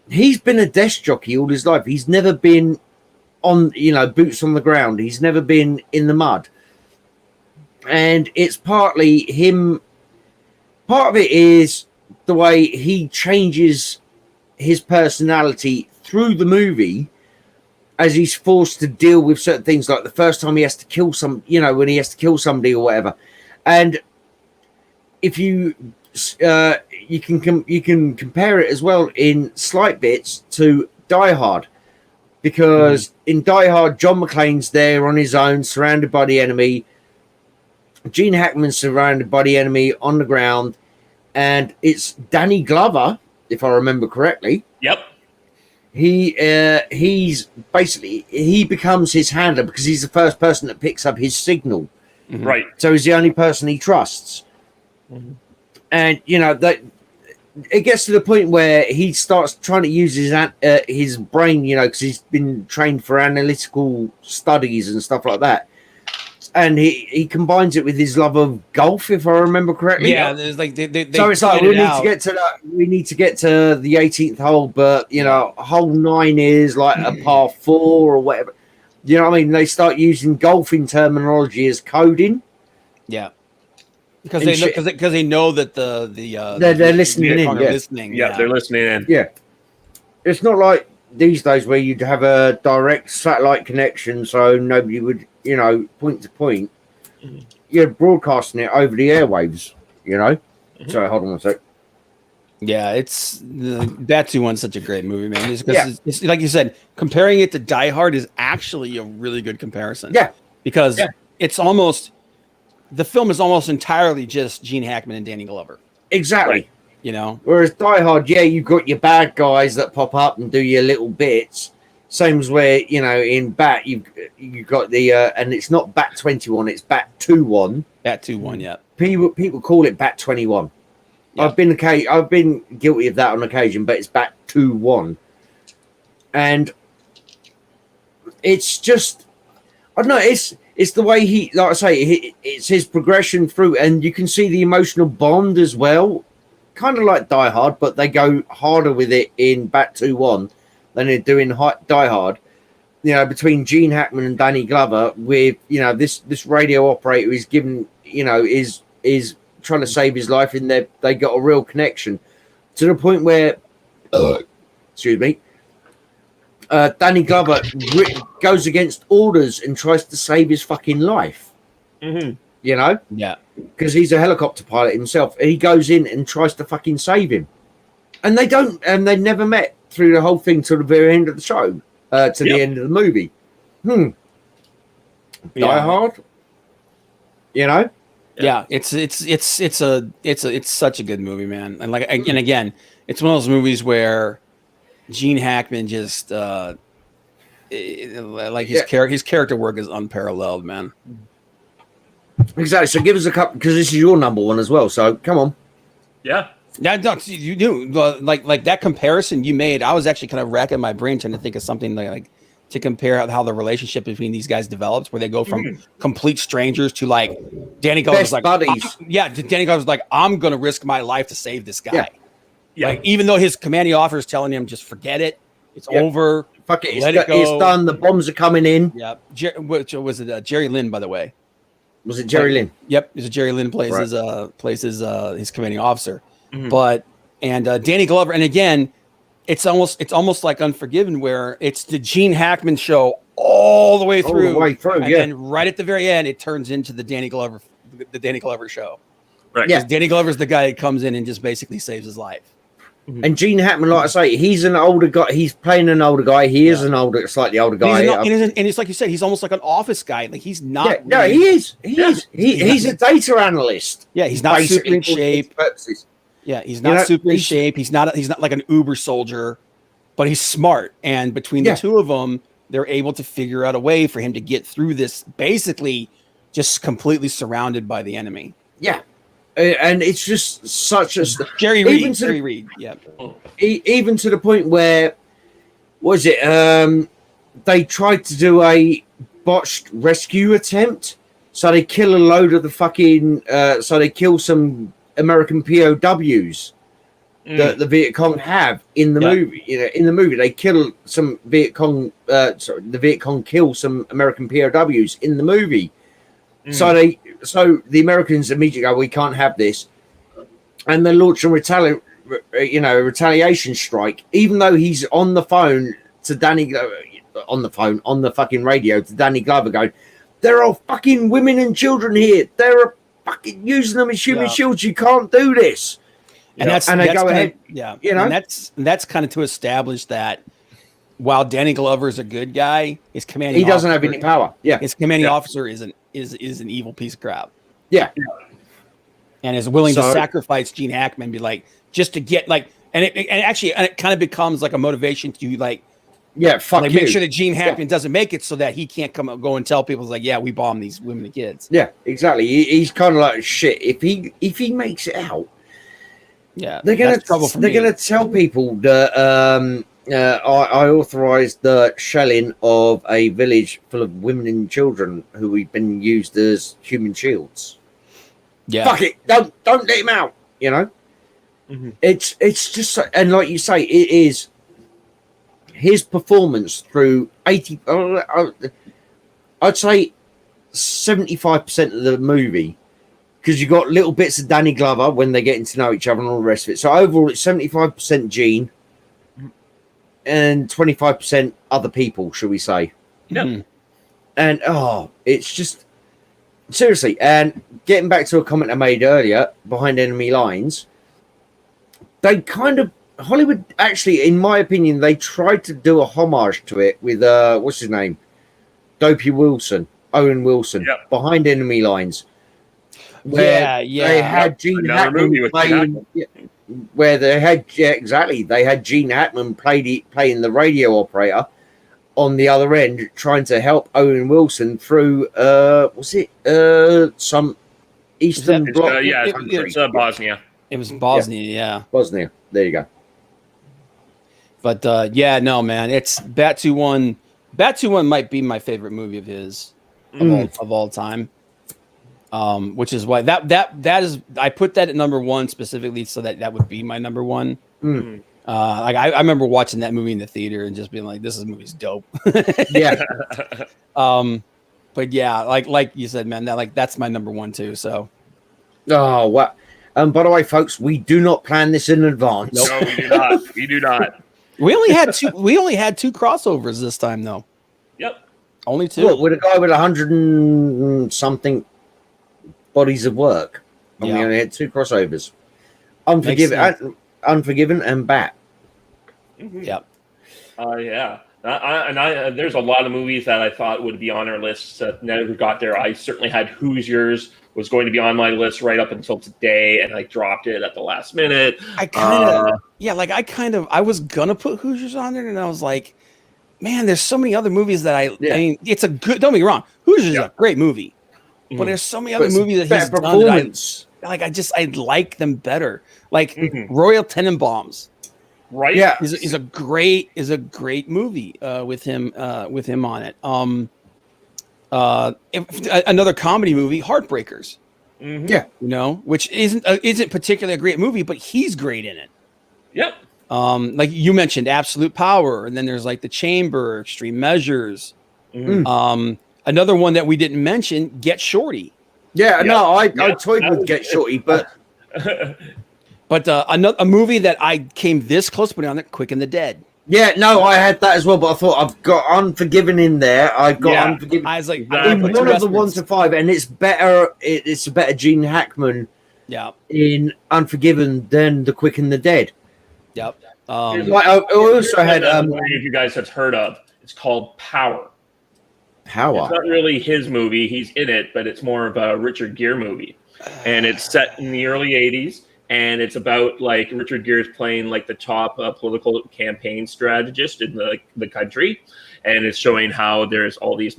he's been a desk jockey all his life. He's never been on, boots on the ground. He's never been in the mud. And it's partly him. Part of it is the way he changes his personality through the movie, as he's forced to deal with certain things, like the first time he has to kill when he has to kill somebody or whatever. And if you can compare it as well in slight bits to Die Hard, because in Die Hard, John McClane's there on his own, surrounded by the enemy. Gene Hackman's surrounded by the enemy on the ground, and it's Danny Glover, if I remember correctly. Yep. He's basically, he becomes his handler because he's the first person that picks up his signal. Right. So he's the only person he trusts. And that it gets to the point where he starts trying to use his brain, because he's been trained for analytical studies and stuff like that. And he combines it with his love of golf, if I remember correctly. Yeah, there's like they so it's like we need to get to the 18th hole, but hole 9 is like a par 4 or whatever. You know what I mean? They start using golfing terminology as coding. Yeah. because and they know shit. because they know that They're listening in, Vietcong are yeah. listening. Yeah, they're listening in. Yeah, it's not like these days where you'd have a direct satellite connection, so nobody would, point to point. Mhm. You're broadcasting it over the airwaves, Mhm. So hold on one sec. Yeah, it's the Batu-1's such a great movie, man. It's, 'cause Yeah. it's like you said, comparing it to Die Hard is actually a really good comparison. Yeah. because Yeah. it's almost the film is almost entirely just Gene Hackman and Danny Glover. Exactly. Right. Whereas Die Hard, yeah, you've got your bad guys that pop up and do your little bits. Same as where, in Bat, you've got the, and it's not Bat 21, it's Bat 21. Batu-1, yeah. People call it Bat 21. Yeah. I've been guilty of that on occasion, but it's Bat 21. And it's just, I don't know, it's the way he, like I say, it's his progression through, and you can see the emotional bond as well. Kind of like Die Hard, but they go harder with it in Bat 2-1 than they do in Die Hard. Between Gene Hackman and Danny Glover, with this radio operator is given, is trying to save his life, in there they got a real connection to the point where, excuse me, Danny Glover goes against orders and tries to save his fucking life. Mm-hmm. Yeah. Because he's a helicopter pilot himself. He goes in and tries to fucking save him. And they don't, and they never met through the whole thing to the very end of the show, the end of the movie. Die Hard? Yeah, it's such a good movie, man. And and again, it's one of those movies where Gene Hackman just his character work is unparalleled, man. Exactly. So give us a couple, because this is your number one as well. So come on. Yeah. Yeah, no, you do like that comparison you made. I was actually kind of racking my brain trying to think of something like to compare how the relationship between these guys develops, where they go from complete strangers to like Danny Glover's like buddies. Danny Glover's like, I'm gonna risk my life to save this guy. Yeah. Like, even though his commanding officer is telling him just forget it, it's over. Fuck it, Let it go. it's done. The bombs are coming in. Yeah, which was it? Jerry Lynn, by the way. Was it Jerry Lynn? Yep, it's Jerry Lynn plays Right. his commanding officer. Mhm. But Danny Glover, and again, it's almost like Unforgiven, where it's the Gene Hackman show all the way through, and then right at the very end, it turns into the Danny Glover show. Right. Yeah. Danny Glover's the guy that comes in and just basically saves his life. And Gene Hackman, like I say, he's an older guy. He's playing an older guy. He is slightly older guy. And it's like you said, he's almost like an office guy. Like, he's not. Yeah, no, he is. He is. He's a data analyst. Yeah, he's not super in shape. Yeah, he's not super in shape. He's not like an uber soldier, but he's smart. And between the two of them, they're able to figure out a way for him to get through this, basically just completely surrounded by the enemy. Yeah. And it's just such a Jerry Reed. Yeah. Even to the point where, what is it? They tried to do a botched rescue attempt, so they kill a load of the fucking. So they kill some American POWs that the Viet Cong have in the movie. In the movie, they kill some Viet Cong. The Viet Cong kill some American POWs in the movie. So the Americans immediately go, we can't have this, and they launch a retaliation strike. Even though he's on the phone to Danny, on the fucking radio to Danny Glover, going, there are fucking women and children here. They're fucking using them as human shields. You can't do this. And they go ahead. And that's kind of to establish that while Danny Glover is a good guy, his commanding he doesn't have any power. Yeah, his commanding officer is an evil piece of crap. Yeah, and is willing to sacrifice Gene Hackman, be like, just to get like, and it kind of becomes like a motivation to like, fuck like, you. make sure that Gene Hackman doesn't make it, so that he can't go and tell people like, we bombed these women and kids. Yeah, exactly. He's kind of like, shit. If he makes it out, they're gonna tell people that I authorized the shelling of a village full of women and children who we've been used as human shields. Yeah, fuck it, don't let him out. It's just, and like you say, it is his performance through 80. I'd say 75% of the movie because you got little bits of Danny Glover when they're getting to know each other and all the rest of it. So overall, it's 75% Gene and 25% other people, shall we say? Yep. And it's just seriously. And getting back to a comment I made earlier, Behind Enemy Lines, they kind of Hollywood actually, in my opinion, they tried to do a homage to it with what's his name, Owen Wilson, Behind Enemy Lines. Where they had Gene Hackman playing, where they had they had Gene Hackman playing the radio operator on the other end, trying to help Owen Wilson through some Eastern Bloc country. It's Bosnia. It was Bosnia, Bosnia. There you go. But no, man, it's Bat 2-1. Bat 2-1 might be my favorite movie of his of all time. Which is why that is, I put that at number one specifically so that would be my number one. Like I remember watching that movie in the theater and just being like, this movie's dope. Yeah. But yeah, like you said, man, that's my number one too. So oh, what? By the way, folks, we do not plan this in advance. Nope. No, we do not. We do not. We only had two crossovers this time though. Yep. Only two. Look, with a guy with 100 and something bodies of work. And we only had two crossovers. Unforgiven and Bat. Yep. Yeah. There's a lot of movies that I thought would be on our list that never got there. I certainly had Hoosiers was going to be on my list right up until today, and I dropped it at the last minute. I was gonna put Hoosiers on there, and I was like, man, there's so many other movies that I mean, it's a good. Don't get me wrong, Hoosiers is a great movie, but there's so many other movies that he's done that I like them better. Like Royal Tenenbaums. Right. Yeah. Is a great movie with him on it. Another comedy movie, Heartbreakers. Yeah. Which isn't particularly a great movie, but he's great in it. Yep. Like you mentioned, Absolute Power, and then there's like The Chamber, Extreme Measures. Another one that we didn't mention, Get Shorty. Yeah, no, I toyed with Get Shorty, but but a movie that I came this close to putting on it, Quick and the Dead. Yeah, no, I had that as well, but I thought I've got Unforgiven in there. I got Unforgiven. I was like, in one of the 1 to 5, and it's better. It's a better Gene Hackman. In Unforgiven than The Quick and the Dead. Yep. I also had if you guys have heard of, it's called Power. Power. It's not really his movie. He's in it, but it's more of a Richard Gere movie, and it's set in the early '80s. And it's about like Richard Gere's playing like the top political campaign strategist in the country, and it's showing how there's all these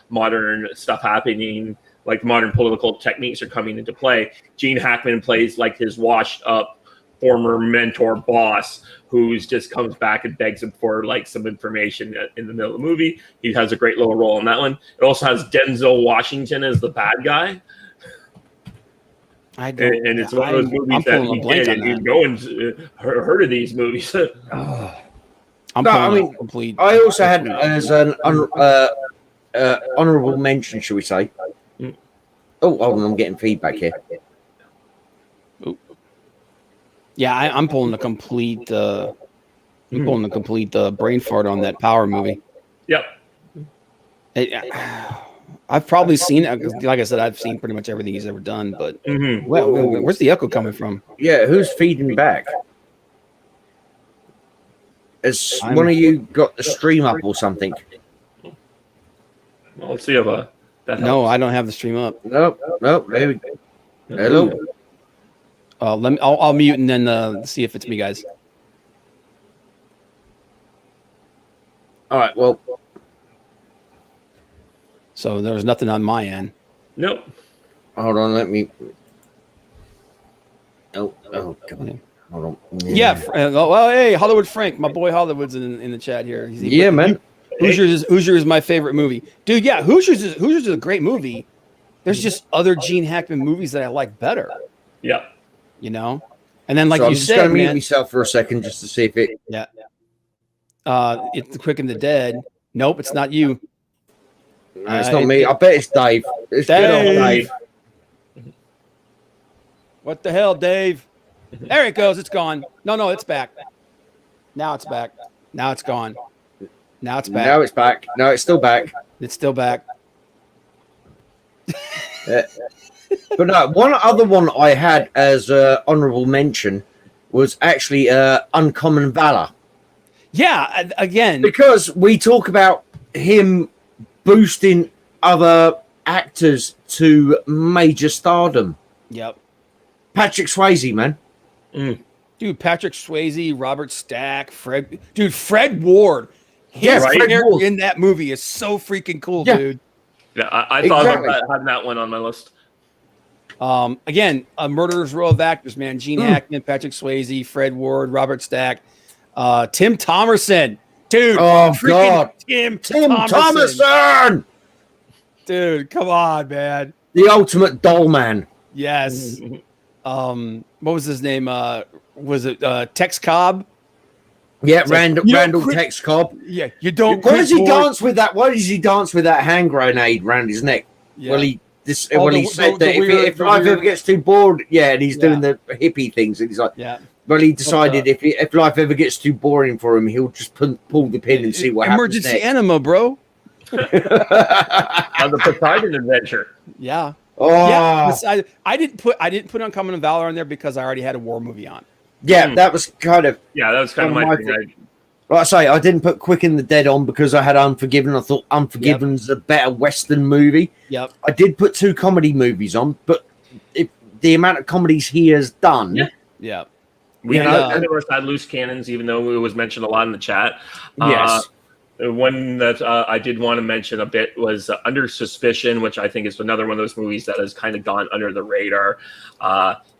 modern stuff happening, like modern political techniques are coming into play. Gene Hackman plays like his washed up former mentor boss who's just comes back and begs him for like some information in the middle of the movie. He has a great little role in that one. It also has Denzel Washington as the bad guy. And it's one of those movies that he did, and no one's heard of these movies. Complete. I also had as an honorable mention, shall we say? Oh, hold on, I'm getting feedback here. Yeah, I'm pulling the complete. Pulling the complete brain fart on that Power movie. Yep. I've probably seen it. Like I said, I've seen pretty much everything he's ever done. But where's the echo coming from? Yeah, who's feeding back? Has one of you got the stream up or something? Well, let's see if that helps. No, I don't have the stream up. Nope. There we go. Hello. I'll mute and then see if it's me, guys. All right. Well. So there's nothing on my end. Nope. Hold on, let me. Oh, God. Hold on. Yeah. Well, hey, Hollywood Frank, my boy Hollywood's in the chat here. Man. Hoosiers is my favorite movie, dude. Yeah, Hoosiers is a great movie. There's just other Gene Hackman movies that I like better. Yeah. And then like I'm you just said, gonna mute man. myself for a second just to see if it. Yeah. It's The Quick and the Dead. Nope, it's not you. It's not me. I bet it's Dave. It's Dave. good old Dave. What the hell, Dave? There it goes. It's gone. No, it's back. Now it's back. Now it's gone. Now it's back. Now it's back. No, it's still back. It's still back. But no, one other one I had as honorable mention was actually Uncommon Valor. Yeah, again. Because we talk about him boosting other actors to major stardom. Yep. Patrick Swayze, man. Dude, Patrick Swayze, Robert Stack, Fred Ward. His Fred character Ward. in that movie is so freaking cool, dude. Yeah, I thought Exactly. about having that one on my list. Again, a murderer's row of actors, man. Gene Hackman, Patrick Swayze, Fred Ward, Robert Stack, Tim Thomerson. Dude, Oh, freaking God. Tim Thomerson! Dude, come on, man. The ultimate doll man. Yes. What was his name? Was it Tex Cobb? Yeah, like, Randall quit- Tex Cobb. Yeah, you don't. Why does he quit, dance with that? Why does he dance with that hand grenade round his neck? Yeah. Well, he said the that if weird- life ever gets too bored, and he's Yeah. doing the hippie things, and he's like, Yeah. well, he decided if life ever gets too boring for him, he'll just pull the pin and see what Emergency happens enema, bro. next. On the Poseidon adventure. Yeah. Oh, Yeah. I didn't put Uncommon Valor on there because I already had a war movie on. yeah, that was kind of. Yeah, that was kind of One my of my thing. Like I say, I didn't put Quick and the Dead on because I had Unforgiven. I thought Unforgiven's a better Western movie. Yep. I did put 2 comedy movies on, but the amount of comedies he has done. Yeah. Yep. We You know, of course had loose cannons, even though it was mentioned a lot in the chat. Yes. One that I did want to mention a bit was Under Suspicion, which I think is another one of those movies that has kind of gone under the radar.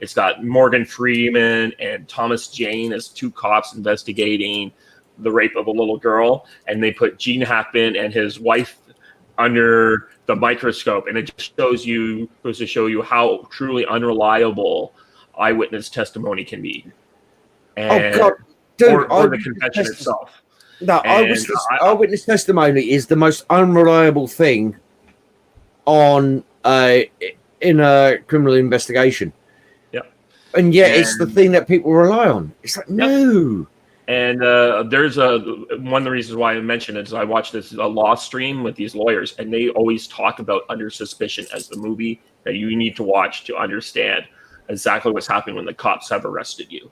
It's got Morgan Freeman and Thomas Jane as 2 cops investigating the rape of a little girl, and they put Gene Hackman and his wife under the microscope, and it just goes to show you how truly unreliable eyewitness testimony can be. And, Oh God, dude! or the confession itself. No, And eyewitness testimony is the most unreliable thing on in a criminal investigation. Yep. And yet, it's the thing that people rely on. It's like no. And there's one of the reasons why I mentioned it is I watched this law stream with these lawyers, and they always talk about Under Suspicion as the movie that you need to watch to understand exactly what's happening when the cops have arrested you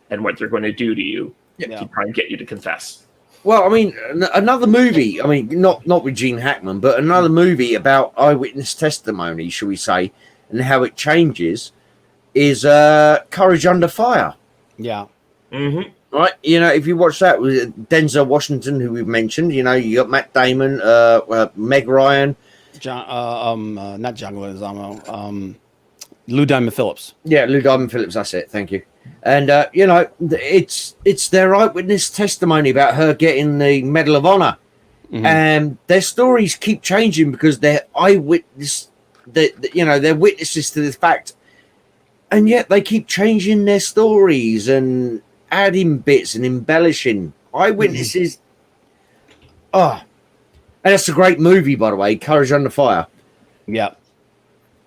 and what they're going to do to you to try and get you to confess. Well, I mean, another movie. I mean, not with Gene Hackman, but another movie about eyewitness testimony, shall we say, and how it changes, is Courage Under Fire. Yeah. Mm-hmm. Right, if you watch that with Denzel Washington, who we've mentioned, you got Matt Damon, Meg Ryan, Not John Leguizamo, Lou Diamond Phillips. Yeah, Lou Diamond Phillips. That's it. Thank you. And it's their eyewitness testimony about her getting the Medal of Honor, and their stories keep changing because they're eyewitness. They're witnesses to this fact, and yet they keep changing their stories and adding bits and embellishing. Eyewitnesses. And that's a great movie, by the way. Courage Under Fire. Yeah.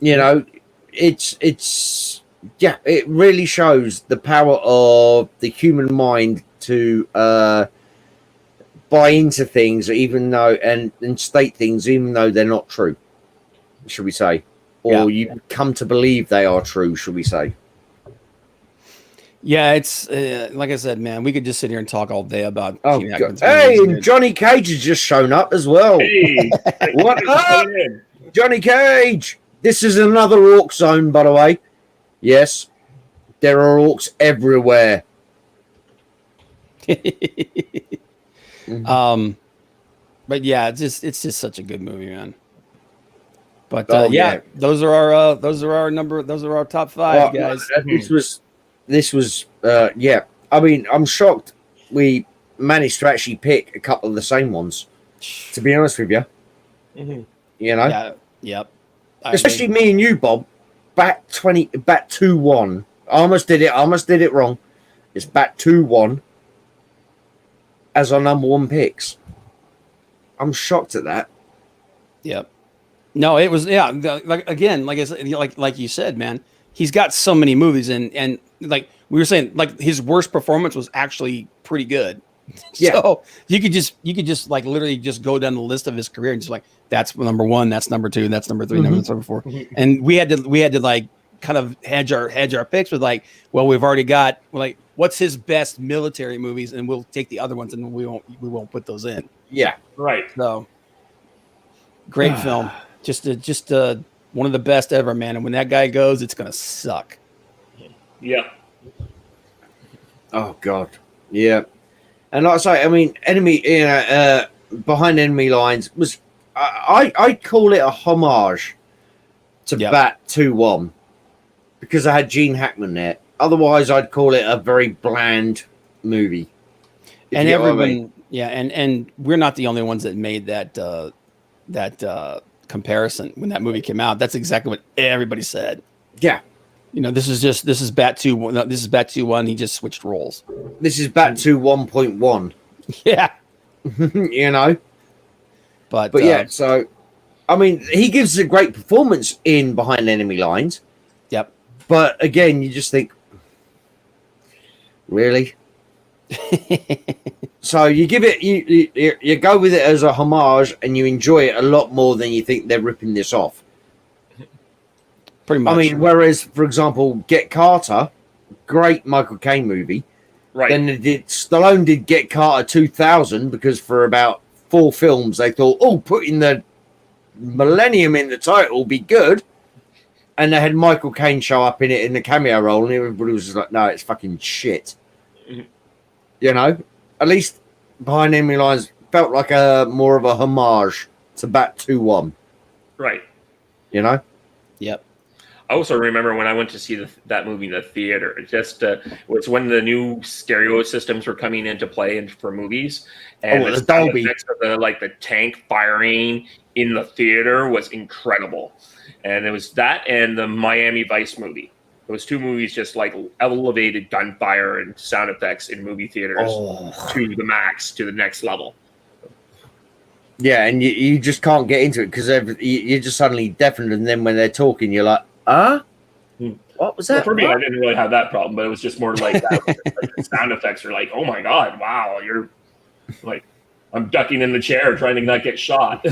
It really shows the power of the human mind to buy into things, even though and state things, even though they're not true, should we say, or you come to believe they are true, should we say? Yeah, it's like I said, man. We could just sit here and talk all day about. Oh, Gene God. Hackman's Hey, movies, and Johnny Cage has just shown up as well. Hey, What up? Johnny Cage. This is another orc zone, by the way. Yes, there are orcs everywhere. But yeah, it's just such a good movie, man. But those are our top 5 guys. This was I mean, I'm shocked we managed to actually pick a couple of the same ones, to be honest with you. Yeah, yep. Especially me and you, Bob. Bat 2-1. I almost did it wrong. It's Bat 2-1 as our number 1 picks. I'm shocked at that. Yep. No, it was like I said, like you said, man. he's got so many movies, and like we were saying, like his worst performance was actually pretty good. Yeah. So you could just like literally just go down the list of his career and just like, that's number 1, that's number 2, that's number 3, number 4. And we had to like kind of hedge our picks with like, well, we've already got like, what's his best military movies, and we'll take the other ones and we won't put those in. Yeah. Right. So great film. Just one of the best ever, man. And when that guy goes, it's gonna suck. Yeah. Oh God. Yeah. And like I say, I mean, Behind Enemy Lines was, I call it a homage to Bat 2-1 because I had Gene Hackman there. Otherwise, I'd call it a very bland movie. And everyone, and we're not the only ones that made that comparison when that movie came out. That's exactly what everybody said. Yeah. This is Bat 2. This is Bat 2-1. He just switched roles. This is Bat 2 1.1. Yeah. But yeah, so I mean, he gives a great performance in Behind Enemy Lines. Yep. But again, you just think, really? So you give it, you go with it as a homage, and you enjoy it a lot more than you think they're ripping this off. Pretty much. I mean, whereas, for example, Get Carter, great Michael Caine movie. Right. Then Stallone did Get Carter 2000 because for about 4 films they thought, putting the millennium in the title will be good. And they had Michael Caine show up in it in the cameo role, and everybody was just like, no, it's fucking shit. Mm-hmm. At least Behind Enemy Lines felt like more of a homage to Bat 2-1. Right. Yep. I also remember when I went to see that movie in the theater. It was when the new stereo systems were coming into play for movies, and the Dolby, effects of the tank firing in the theater was incredible. And it was that and the Miami Vice movie. Those 2 movies just like elevated gunfire and sound effects in movie theaters to the max, to the next level. Yeah, and you just can't get into it because you're just suddenly deafened, and then when they're talking, you're like, what was that? Well, for me, I didn't really have that problem, but it was just more like that. Like the sound effects are like, oh my God, wow, you're like, I'm ducking in the chair trying to not get shot.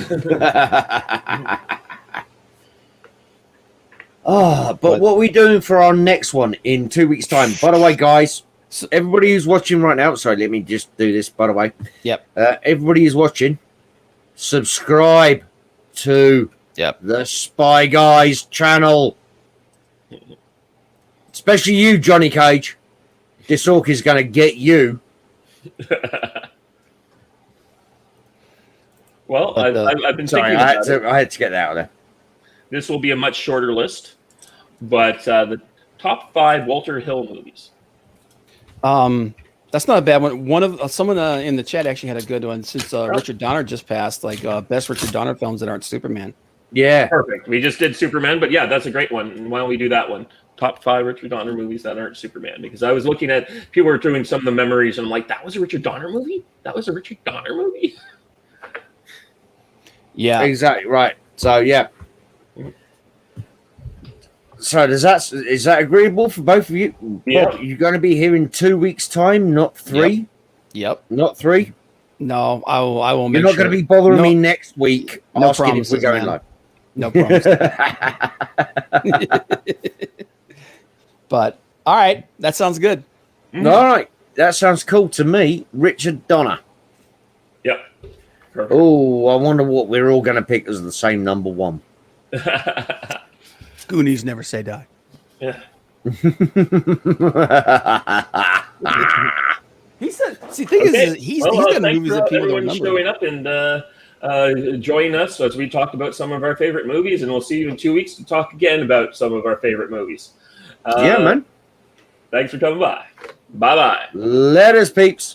But what are we doing for our next one in 2 weeks' time? By the way, guys, everybody who's watching right now, sorry, let me just do this, by the way. Yep. Everybody who's watching, subscribe to the Spy Guys channel. Especially you, Johnny Cage. This orc is going to get you. Well, I've been sorry, thinking I had to get that out of there. This will be a much shorter list, but the top 5 Walter Hill movies. That's not a bad one. Someone in the chat actually had a good one since Richard Donner just passed. Like best Richard Donner films that aren't Superman. Yeah, perfect. We just did Superman, but yeah, that's a great one. Why don't we do that one? Top 5 Richard Donner movies that aren't Superman. Because I was looking at people were doing some of the memories, and I'm like, that was a Richard Donner movie. That was a Richard Donner movie. Yeah, exactly right. So yeah. So is that agreeable for both of you? Yeah. Bob, you're going to be here in 2 weeks' time, not 3. Yep. Not 3. No, I will. You're not going to be bothering me next week asking if we're going live. No problem. But all right, that sounds good. All right, that sounds cool to me. Richard Donner. Yep. Perfect. Oh, I wonder what we're all going to pick as the same number 1. Goonies never say die. Yeah. He said, see, the thing is, he's got movies that people don't remember. Showing up and joining us as we talked about some of our favorite movies, and we'll see you in 2 weeks to talk again about some of our favorite movies. Yeah, man. Thanks for coming by. Bye-bye. Letters, peeps.